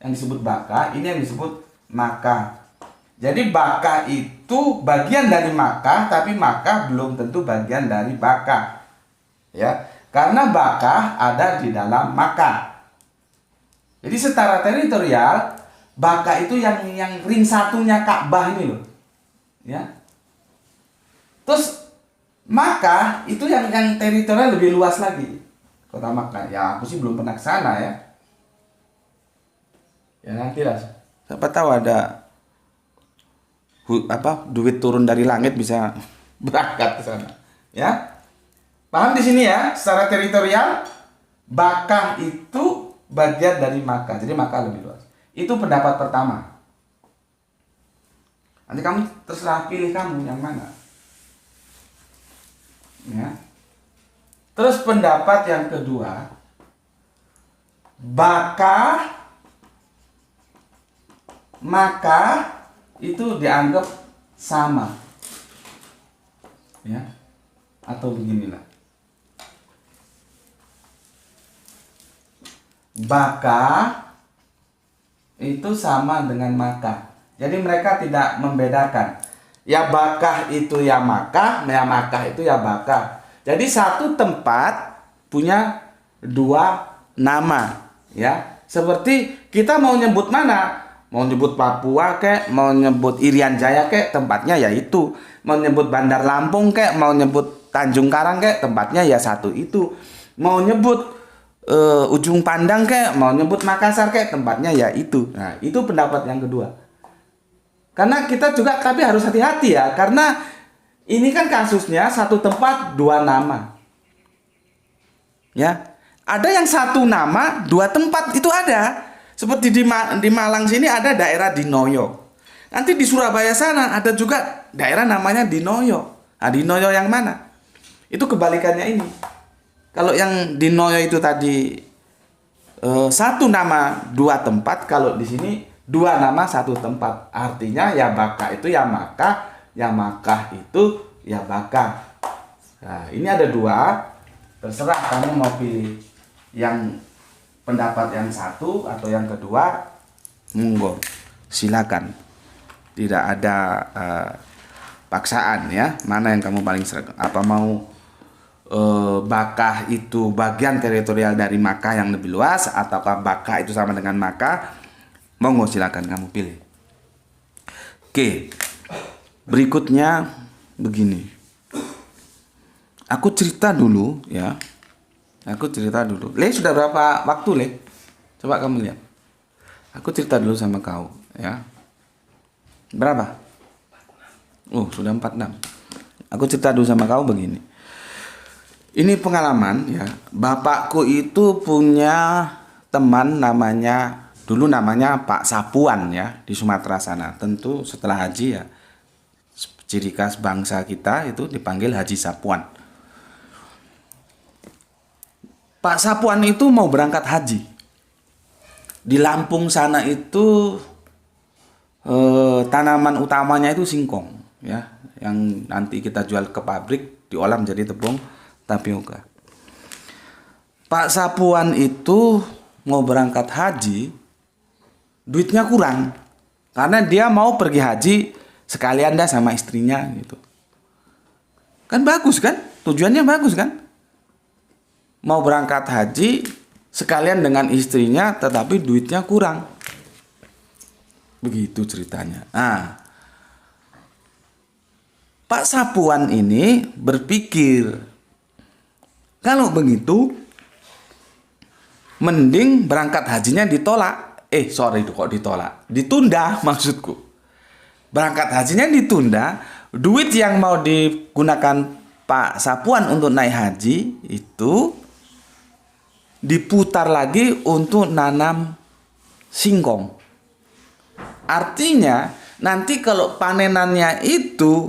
yang disebut Baka, ini yang disebut Makkah. Jadi Baka itu bagian dari Makkah, tapi Makkah belum tentu bagian dari Baka. Ya, karena Baka ada di dalam Makkah. Jadi secara teritorial, Baka itu yang ring satunya Ka'bah ini loh. Ya. Terus Makkah itu yang teritorial lebih luas lagi. Kota Makkah. Ya, aku sih belum pernah ke sana ya. Ya nanti lah. Siapa tahu ada duit turun dari langit bisa berangkat ke sana. Ya. Paham di sini ya? Secara teritorial Baka itu bagian dari Makkah. Jadi Makkah lebih luas. Itu pendapat pertama. Nanti kamu terserah pilih kamu yang mana. Ya. Terus pendapat yang kedua, Baka maka itu dianggap sama. Ya. Atau beginilah. Baka itu sama dengan Makkah. Jadi mereka tidak membedakan. Ya Bakah itu ya Makkah itu ya Bakah. Jadi satu tempat punya dua nama, ya. Seperti kita mau nyebut mana? Mau nyebut Papua kek, mau nyebut Irian Jaya kek, tempatnya ya itu. Mau nyebut Bandar Lampung kek, mau nyebut Tanjung Karang kek, tempatnya ya satu itu. Mau nyebut Ujung Pandang kek, mau nyebut Makassar kek, tempatnya ya itu. Nah, itu pendapat yang kedua. Karena kita juga tapi harus hati-hati ya, karena ini kan kasusnya satu tempat dua nama. Ya. Ada yang satu nama, dua tempat itu ada. Seperti di Malang sini ada daerah Dinoyo. Nanti di Surabaya sana ada juga daerah namanya Dinoyo. Nah, Dinoyo yang mana? Itu kebalikannya ini. Kalau yang Dinoyo itu tadi satu nama dua tempat, kalau di sini dua nama satu tempat. Artinya ya Baka itu ya Maka, ya Makah itu ya Baka. Nah, ini ada dua. Terserah kamu mau pilih yang pendapat yang satu atau yang kedua, monggo, silakan. Tidak ada paksaan ya. Mana yang kamu paling sering? Apa mau Bakah itu bagian teritorial dari Makkah yang lebih luas, ataukah Bakah itu sama dengan Makkah? Monggo silakan kamu pilih. Oke. Berikutnya begini. Aku cerita dulu ya. Aku cerita dulu. Le, sudah berapa waktu, Le? Coba kamu lihat. Aku cerita dulu sama kau, ya. Berapa? Oh, sudah 46. Aku cerita dulu sama kau begini. Ini pengalaman, ya. Bapakku itu punya teman dulu namanya Pak Sapuan, ya, di Sumatera sana. Tentu setelah haji ya, ciri khas bangsa kita itu dipanggil Haji Sapuan. Pak Sapuan itu mau berangkat haji. Di Lampung sana itu tanaman utamanya itu singkong, ya, yang nanti kita jual ke pabrik diolah menjadi tepung tapioka. Pak Sapuan itu mau berangkat haji, duitnya kurang karena dia mau pergi haji sekalian dah sama istrinya gitu. Kan bagus kan? Tujuannya bagus kan? Mau berangkat haji sekalian dengan istrinya, tetapi duitnya kurang. Begitu ceritanya. Nah, Pak Sapuan ini berpikir, kalau begitu mending berangkat hajinya ditolak. Ditunda maksudku. Berangkat hajinya ditunda, duit yang mau digunakan Pak Sapuan untuk naik haji itu diputar lagi untuk nanam singkong. Artinya nanti kalau panenannya itu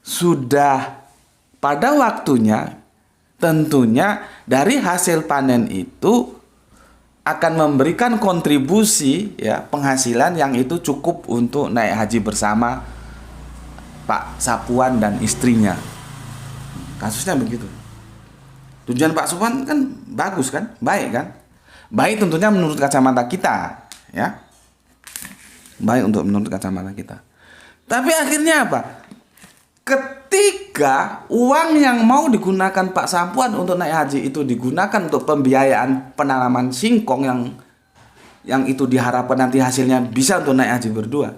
sudah pada waktunya, tentunya dari hasil panen itu akan memberikan kontribusi ya, penghasilan yang itu cukup untuk naik haji bersama Pak Sapuan dan istrinya. Kasusnya begitu. Tujuan Pak Sapuan kan bagus kan, baik kan, baik tentunya menurut kacamata kita, ya, baik untuk menurut kacamata kita. Tapi akhirnya apa? Ketika uang yang mau digunakan Pak Sapuan untuk naik haji itu digunakan untuk pembiayaan penanaman singkong yang itu diharapkan nanti hasilnya bisa untuk naik haji berdua.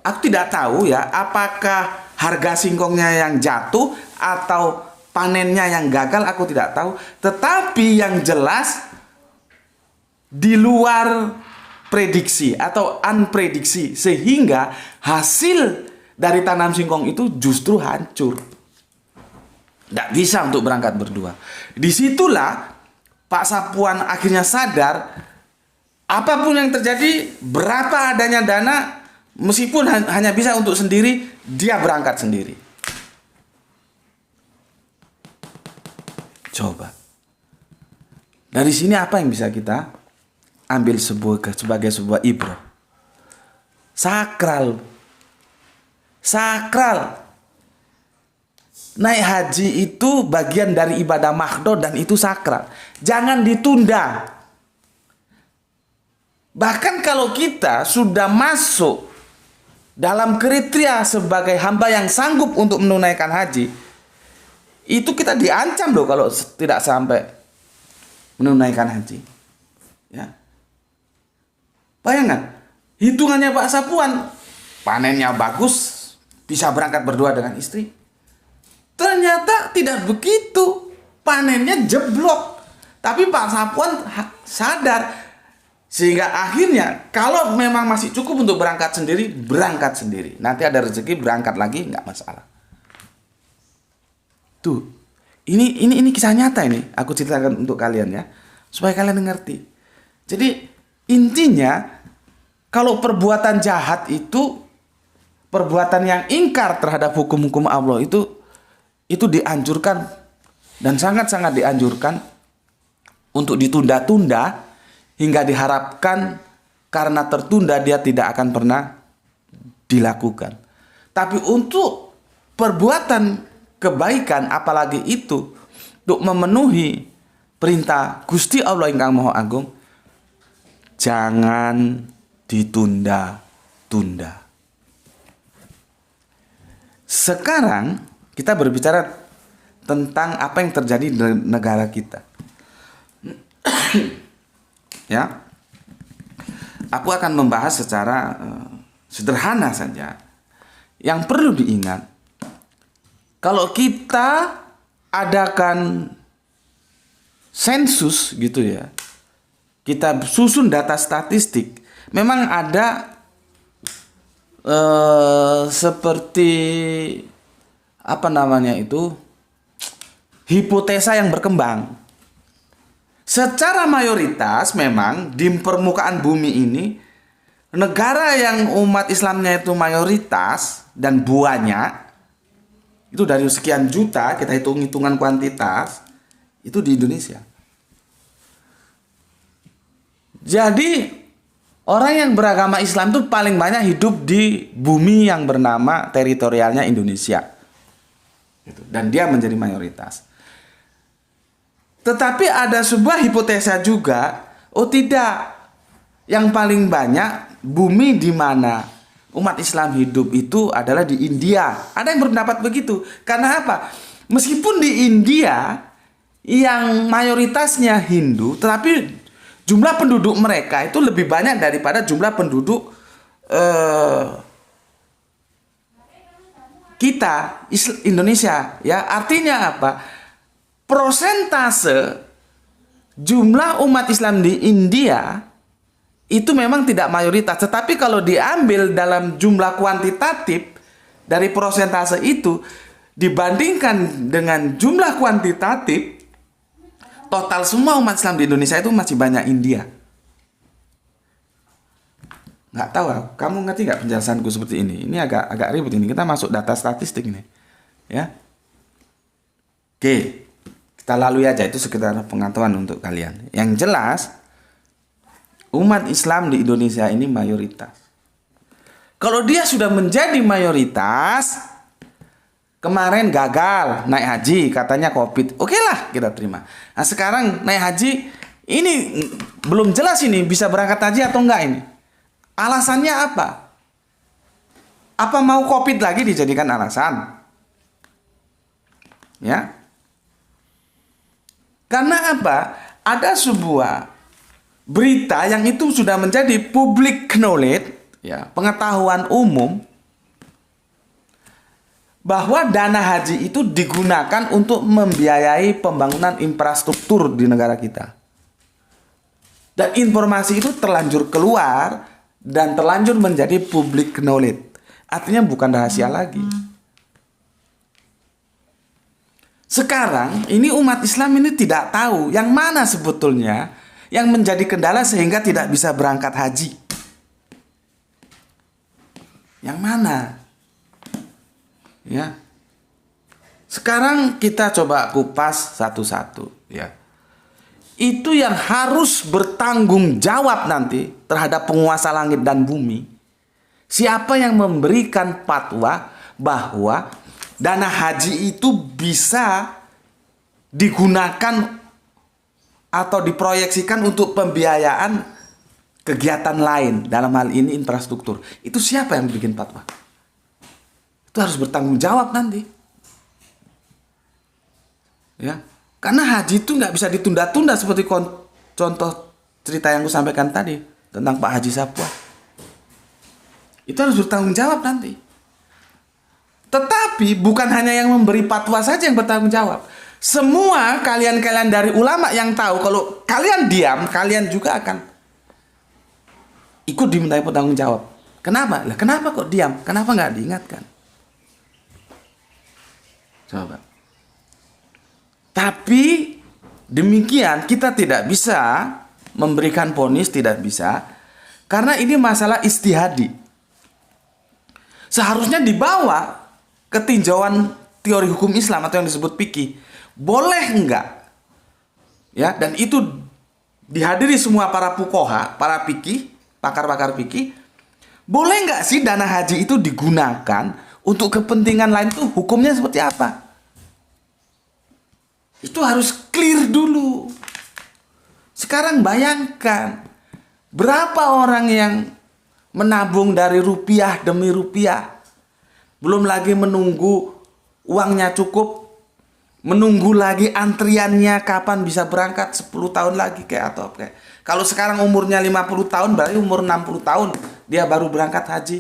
Aku tidak tahu ya, apakah harga singkongnya yang jatuh atau panennya yang gagal, aku tidak tahu. Tetapi yang jelas di luar prediksi atau unprediksi, sehingga hasil dari tanam singkong itu justru hancur. Tidak bisa untuk berangkat berdua. Disitulah Pak Sapuan akhirnya sadar, apapun yang terjadi, berapa adanya dana, meskipun hanya bisa untuk sendiri, dia berangkat sendiri. Coba. Dari sini apa yang bisa kita ambil sebagai sebuah ibrah? Sakral. Naik haji itu bagian dari ibadah mahdoh dan itu sakral. Jangan ditunda. Bahkan kalau kita sudah masuk dalam kriteria sebagai hamba yang sanggup untuk menunaikan haji, itu kita diancam loh kalau tidak sampai menunaikan haji. Ya. Bayangkan, hitungannya Pak Sapuan, panennya bagus, bisa berangkat berdua dengan istri. Ternyata tidak begitu, panennya jeblok. Tapi Pak Sapuan sadar, sehingga akhirnya kalau memang masih cukup untuk berangkat sendiri, berangkat sendiri. Nanti ada rezeki berangkat lagi, nggak masalah. Tuh, ini kisah nyata ini, aku ceritakan untuk kalian ya, supaya kalian ngerti. Jadi intinya, kalau perbuatan jahat itu perbuatan yang ingkar terhadap hukum-hukum Allah itu dianjurkan dan sangat-sangat dianjurkan untuk ditunda-tunda hingga diharapkan karena tertunda dia tidak akan pernah dilakukan. Tapi untuk perbuatan kebaikan apalagi itu untuk memenuhi perintah Gusti Allah ingkang Maha Agung, jangan ditunda-tunda. Sekarang kita berbicara tentang apa yang terjadi di negara kita. Ya. Aku akan membahas secara sederhana saja. Yang perlu diingat, kalau kita adakan sensus gitu ya, kita susun data statistik, memang ada seperti apa namanya itu, hipotesa yang berkembang. Secara mayoritas memang di permukaan bumi ini, negara yang umat Islamnya itu mayoritas dan banyak, itu dari sekian juta, kita hitung-hitungan kuantitas, itu di Indonesia. Jadi orang yang beragama Islam itu paling banyak hidup di bumi yang bernama teritorialnya Indonesia. Dan dia menjadi mayoritas. Tetapi ada sebuah hipotesa juga, oh tidak, yang paling banyak bumi di mana umat Islam hidup itu adalah di India. Ada yang berpendapat begitu. Karena apa? Meskipun di India yang mayoritasnya Hindu, tetapi jumlah penduduk mereka itu lebih banyak daripada jumlah penduduk kita Indonesia. Ya, artinya apa? Persentase jumlah umat Islam di India itu memang tidak mayoritas, tetapi kalau diambil dalam jumlah kuantitatif dari persentase itu dibandingkan dengan jumlah kuantitatif, total semua umat Islam di Indonesia itu masih banyak India. Nggak tahu, kamu ngerti nggak penjelasanku seperti ini? Ini agak ribet ini. Kita masuk data statistik ini, ya. Oke, kita lalui aja, itu sekedar pengetahuan untuk kalian. Yang jelas, umat Islam di Indonesia ini mayoritas. Kalau dia sudah menjadi mayoritas, kemarin gagal naik haji, katanya COVID. Oke lah, kita terima. Nah sekarang naik haji, ini belum jelas ini bisa berangkat haji atau enggak ini. Alasannya apa? Apa mau COVID lagi dijadikan alasan? Ya. Karena apa? Ada sebuah berita yang itu sudah menjadi public knowledge, ya, pengetahuan umum, bahwa dana haji itu digunakan untuk membiayai pembangunan infrastruktur di negara kita. Dan informasi itu terlanjur keluar dan terlanjur menjadi public knowledge. Artinya bukan rahasia lagi. Sekarang ini umat Islam ini tidak tahu yang mana sebetulnya yang menjadi kendala sehingga tidak bisa berangkat haji. Yang mana? Ya. Sekarang kita coba kupas satu-satu, ya. Itu yang harus bertanggung jawab nanti terhadap penguasa langit dan bumi. Siapa yang memberikan fatwa bahwa dana haji itu bisa digunakan atau diproyeksikan untuk pembiayaan kegiatan lain, dalam hal ini infrastruktur. Itu siapa yang bikin fatwa? Itu harus bertanggung jawab nanti. Ya, karena haji itu nggak bisa ditunda-tunda seperti contoh cerita yang aku sampaikan tadi tentang Pak Haji Sapua. Itu harus bertanggung jawab nanti. Tetapi bukan hanya yang memberi fatwa saja yang bertanggung jawab. Semua kalian-kalian dari ulama yang tahu kalau kalian diam, kalian juga akan ikut dimintai bertanggung jawab. Kenapa? Lah kenapa kok diam? Kenapa nggak diingatkan? Coba. Tapi demikian kita tidak bisa memberikan vonis, tidak bisa, karena ini masalah istihadi. Seharusnya dibawa ke tinjauan teori hukum Islam atau yang disebut fikih. Boleh enggak? Ya, dan itu dihadiri semua para fuqaha, para fikih, pakar-pakar fikih. Boleh enggak sih dana haji itu digunakan untuk kepentingan lain, itu hukumnya seperti apa? Itu harus clear dulu. Sekarang bayangkan berapa orang yang menabung dari rupiah demi rupiah. Belum lagi menunggu uangnya cukup, menunggu lagi antriannya kapan bisa berangkat 10 tahun lagi kayak. Kalau sekarang umurnya 50 tahun berarti umur 60 tahun dia baru berangkat haji.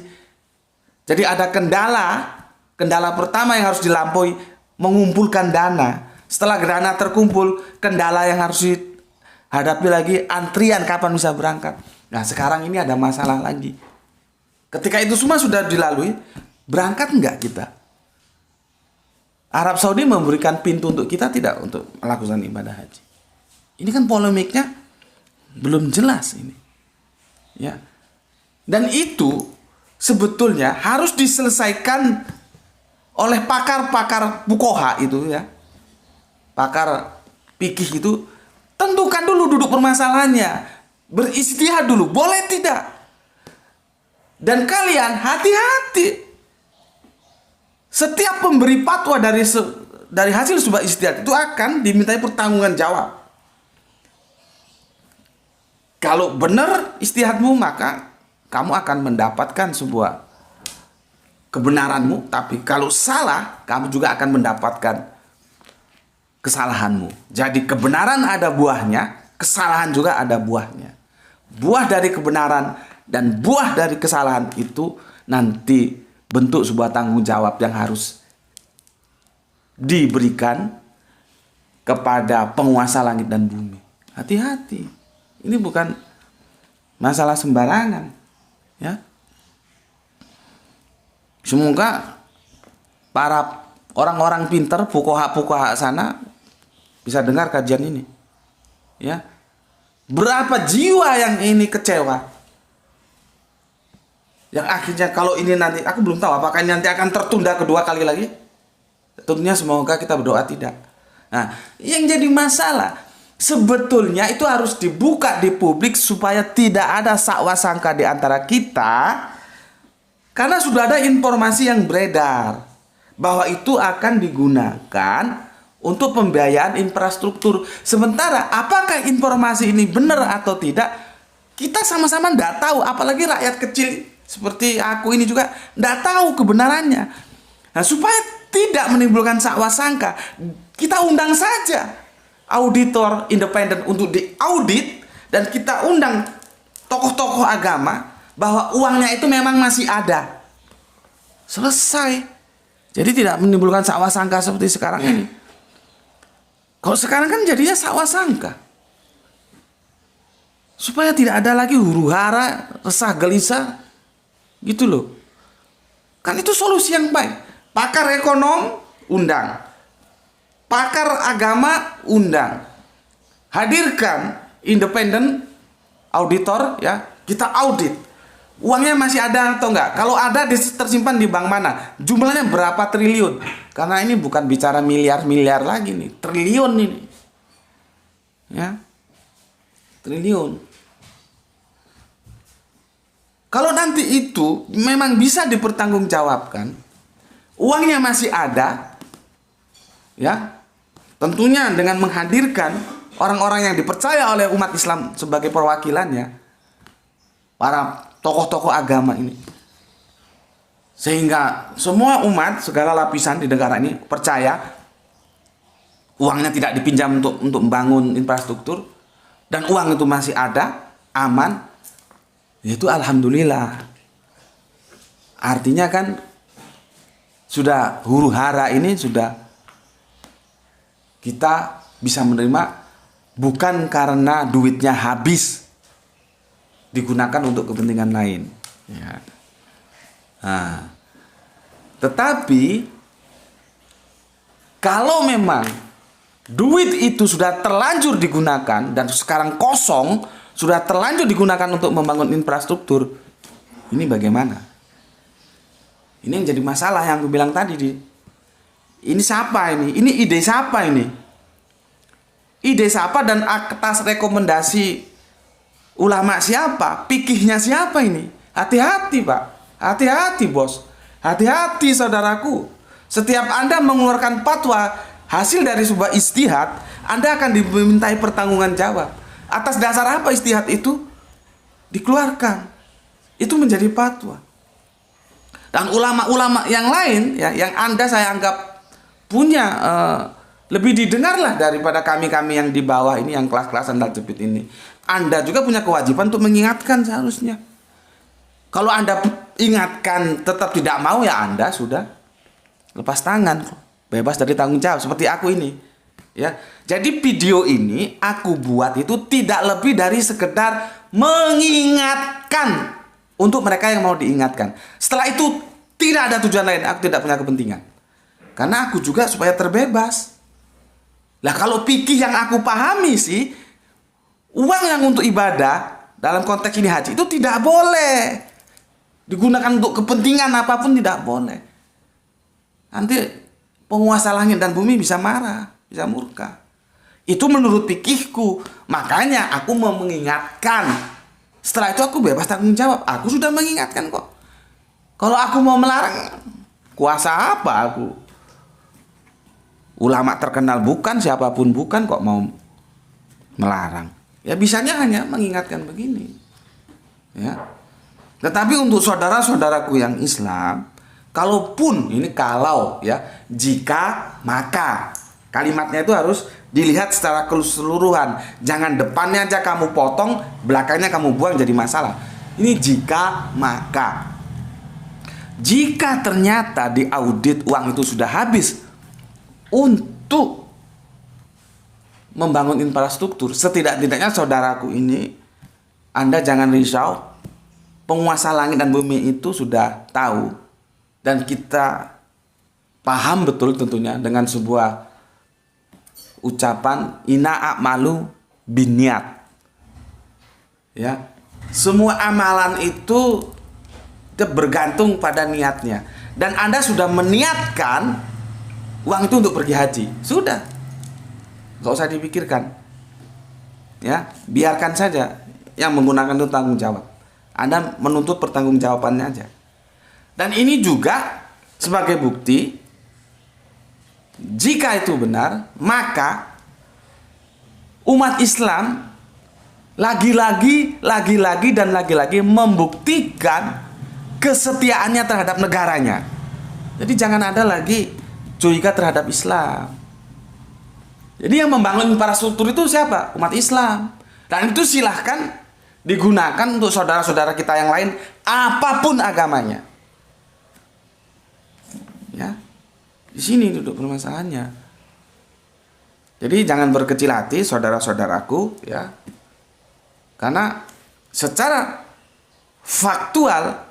Jadi ada kendala. Kendala pertama yang harus dilampaui mengumpulkan dana. Setelah dana terkumpul, kendala yang harus dihadapi lagi antrian kapan bisa berangkat. Nah, sekarang ini ada masalah lagi. Ketika itu semua sudah dilalui, berangkat enggak kita? Arab Saudi memberikan pintu untuk kita tidak untuk melakukan ibadah haji. Ini kan polemiknya belum jelas ini. Ya. Dan itu sebetulnya harus diselesaikan oleh pakar-pakar fuqaha itu ya. Pakar fikih itu tentukan dulu duduk permasalahannya. Beristihad dulu, boleh tidak? Dan kalian hati-hati. Setiap pemberi fatwa dari hasil sebuah ijtihad itu akan dimintai pertanggungjawaban jawab. Kalau benar ijtihadmu, maka kamu akan mendapatkan sebuah kebenaranmu. Tapi kalau salah, kamu juga akan mendapatkan kesalahanmu. Jadi kebenaran ada buahnya, kesalahan juga ada buahnya. Buah dari kebenaran dan buah dari kesalahan itu nanti bentuk sebuah tanggung jawab yang harus diberikan kepada penguasa langit dan bumi. Hati-hati. Ini bukan masalah sembarangan. Ya. Semoga para orang-orang pintar, fuqaha-fuqaha sana bisa dengar kajian ini. Ya. Berapa jiwa yang ini kecewa? Yang akhirnya kalau ini nanti, aku belum tahu apakah ini nanti akan tertunda kedua kali lagi. Tentunya semoga kita berdoa tidak. Nah, yang jadi masalah sebetulnya itu harus dibuka di publik supaya tidak ada sakwa sangka di antara kita. Karena sudah ada informasi yang beredar bahwa itu akan digunakan untuk pembiayaan infrastruktur. Sementara apakah informasi ini benar atau tidak, kita sama-sama tidak tahu. Apalagi rakyat kecil seperti aku ini juga tidak tahu kebenarannya. Nah, supaya tidak menimbulkan sakwa sangka, kita undang saja auditor independen untuk diaudit, dan kita undang tokoh-tokoh agama bahwa uangnya itu memang masih ada. Selesai. Jadi tidak menimbulkan sakwa sangka seperti sekarang ini. Kalau sekarang kan jadinya sakwa sangka. Supaya tidak ada lagi huru-hara, resah gelisah. Gitu loh. Kan itu solusi yang baik. Pakar ekonom undang. Pakar agama undang. Hadirkan independen auditor ya, kita audit. Uangnya masih ada atau enggak? Kalau ada tersimpan di bank mana? Jumlahnya berapa triliun? Karena ini bukan bicara miliar-miliar lagi nih, triliun ini. Ya. Triliun. Kalau nanti itu memang bisa dipertanggungjawabkan, uangnya masih ada, ya, tentunya dengan menghadirkan orang-orang yang dipercaya oleh umat Islam sebagai perwakilannya, para tokoh-tokoh agama ini, sehingga semua umat segala lapisan di negara ini percaya uangnya tidak dipinjam untuk membangun infrastruktur, dan uang itu masih ada, aman, itu alhamdulillah. Artinya kan sudah huru hara ini sudah kita bisa menerima, bukan karena duitnya habis digunakan untuk kepentingan lain. Ya. Nah, tetapi kalau memang duit itu sudah terlanjur digunakan dan sekarang kosong, sudah terlanjur digunakan untuk membangun infrastruktur, ini bagaimana? Ini yang jadi masalah yang aku bilang tadi. Ini siapa ini? Ini ide siapa ini? Ide siapa dan atas rekomendasi ulama siapa? Pikihnya siapa ini? Hati-hati Pak. Hati-hati bos. Hati-hati saudaraku. Setiap Anda mengeluarkan fatwa hasil dari sebuah ijtihad, Anda akan dimintai pertanggungan jawab. Atas dasar apa ijtihad itu dikeluarkan? Itu menjadi fatwa. Dan ulama-ulama yang lain ya, yang Anda saya anggap punya lebih didengarlah daripada kami-kami yang di bawah ini, yang kelas-kelas sandal jepit ini. Anda juga punya kewajiban untuk mengingatkan seharusnya. Kalau Anda ingatkan tetap tidak mau, ya Anda sudah lepas tangan, bebas dari tanggung jawab seperti aku ini. Ya. Jadi video ini aku buat itu tidak lebih dari sekedar mengingatkan untuk mereka yang mau diingatkan. Setelah itu tidak ada tujuan lain, aku tidak punya kepentingan. Karena aku juga supaya terbebas. Lah kalau fikih yang aku pahami sih, uang yang untuk ibadah dalam konteks ini haji itu tidak boleh digunakan untuk kepentingan apapun, tidak boleh. Nanti penguasa langit dan bumi bisa marah, bisa murka. Itu menurut fikihku. Makanya aku mau mengingatkan. Setelah itu aku bebas tanggung jawab. Aku sudah mengingatkan kok. Kalau aku mau melarang, kuasa apa aku? Ulama terkenal bukan, siapapun bukan, kok mau melarang. Ya bisanya hanya mengingatkan begini. Ya. Tetapi untuk saudara-saudaraku yang Islam, kalaupun ini kalau ya, jika maka kalimatnya itu harus dilihat secara keseluruhan. Jangan depannya aja kamu potong, belakangnya kamu buang jadi masalah. Ini jika maka. Jika ternyata di audit uang itu sudah habis untuk membangun infrastruktur, setidak-tidaknya saudaraku ini, Anda jangan risau. Penguasa langit dan bumi itu sudah tahu, dan kita paham betul tentunya dengan sebuah ucapan ina a'malu binniat. Ya, semua amalan itu bergantung pada niatnya. Dan Anda sudah meniatkan uang itu untuk pergi haji, sudah, nggak usah dipikirkan. Ya, biarkan saja yang menggunakan itu tanggung jawab. Anda menuntut pertanggungjawabannya aja. Dan ini juga sebagai bukti, jika itu benar, maka umat Islam lagi-lagi dan lagi-lagi membuktikan kesetiaannya terhadap negaranya. Jadi jangan ada lagi curiga terhadap Islam. Jadi yang membangun infrastruktur itu siapa? Umat Islam. Dan itu silahkan digunakan untuk saudara-saudara kita yang lain, apapun agamanya. Ya, di sini duduk permasalahannya. Jadi jangan berkecil hati saudara-saudaraku, ya. Karena secara faktual,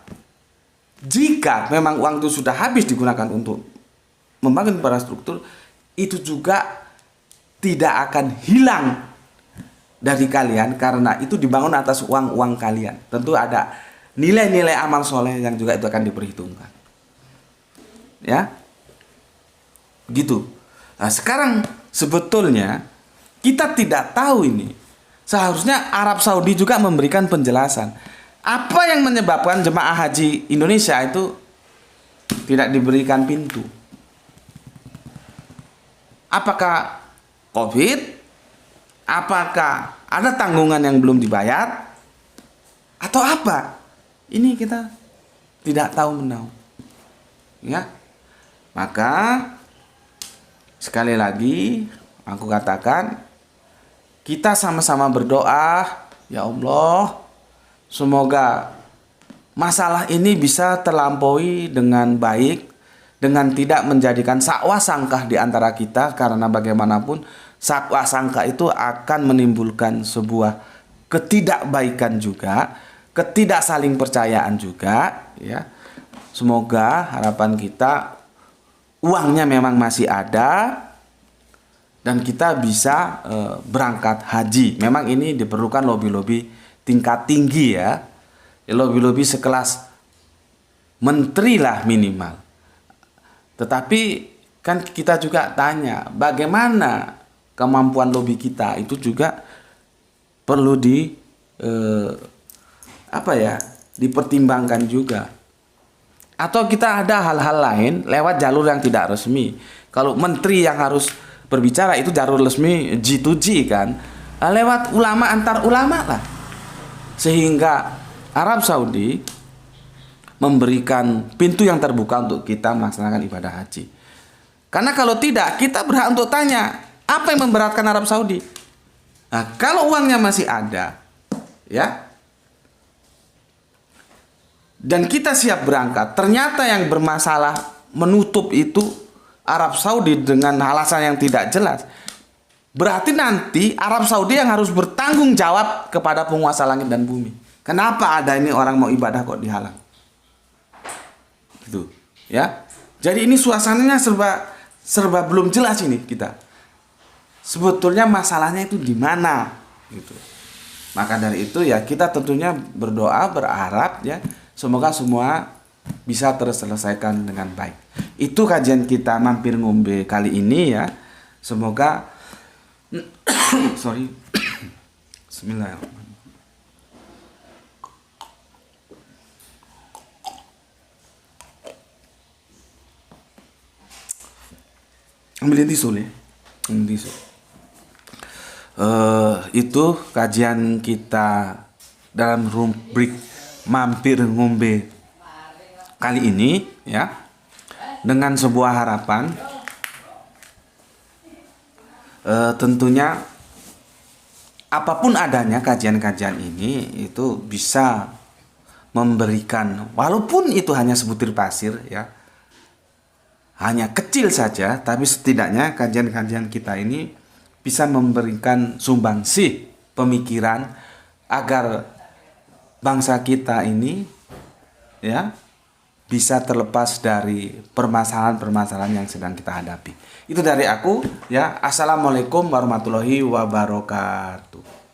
jika memang uang itu sudah habis digunakan untuk membangun infrastruktur, itu juga tidak akan hilang dari kalian, karena itu dibangun atas uang-uang kalian. Tentu ada nilai-nilai amal soleh yang juga itu akan diperhitungkan. Ya, gitu. Nah, sekarang sebetulnya kita tidak tahu ini. Seharusnya Arab Saudi juga memberikan penjelasan. Apa yang menyebabkan jemaah haji Indonesia itu tidak diberikan pintu? Apakah COVID? Apakah ada tanggungan yang belum dibayar? Atau apa? Ini kita tidak tahu menahu. Ya. Maka sekali lagi aku katakan, kita sama-sama berdoa, ya Allah, semoga masalah ini bisa terlampaui dengan baik, dengan tidak menjadikan sakwa sangkah di antara kita, karena bagaimanapun sakwa sangka itu akan menimbulkan sebuah ketidakbaikan juga, ketidak saling percayaan juga, ya. Semoga harapan kita uangnya memang masih ada dan kita bisa berangkat haji. Memang ini diperlukan lobi-lobi tingkat tinggi ya. Lobi-lobi sekelas menteri lah minimal. Tetapi kan kita juga tanya, bagaimana kemampuan lobi kita itu juga perlu dipertimbangkan juga. Atau kita ada hal-hal lain lewat jalur yang tidak resmi. Kalau menteri yang harus berbicara itu jalur resmi G2G kan, lewat ulama antar ulama lah, sehingga Arab Saudi memberikan pintu yang terbuka untuk kita melaksanakan ibadah haji. Karena kalau tidak, kita berhak untuk tanya apa yang memberatkan Arab Saudi. Nah, kalau uangnya masih ada, ya, dan kita siap berangkat, ternyata yang bermasalah menutup itu Arab Saudi dengan alasan yang tidak jelas, berarti nanti Arab Saudi yang harus bertanggung jawab kepada penguasa langit dan bumi. Kenapa ada ini orang mau ibadah kok dihalang? Gitu, ya. Jadi ini suasananya serba belum jelas ini kita. Sebetulnya masalahnya itu di mana? Gitu. Maka dari itu ya kita tentunya berdoa, berharap ya semoga semua bisa terselesaikan dengan baik. Itu kajian kita mampir ngombe kali ini ya. Semoga Bismillahirrahmanirrahim. Ambilin tisu ya. Tisu. Itu kajian kita dalam rubrik mampir ngombe kali ini ya, dengan sebuah harapan tentunya apapun adanya kajian-kajian ini itu bisa memberikan, walaupun itu hanya sebutir pasir ya, hanya kecil saja, tapi setidaknya kajian-kajian kita ini bisa memberikan sumbangsih pemikiran agar bangsa kita ini ya bisa terlepas dari permasalahan-permasalahan yang sedang kita hadapi. Itu dari aku ya. Assalamualaikum warahmatullahi wabarakatuh.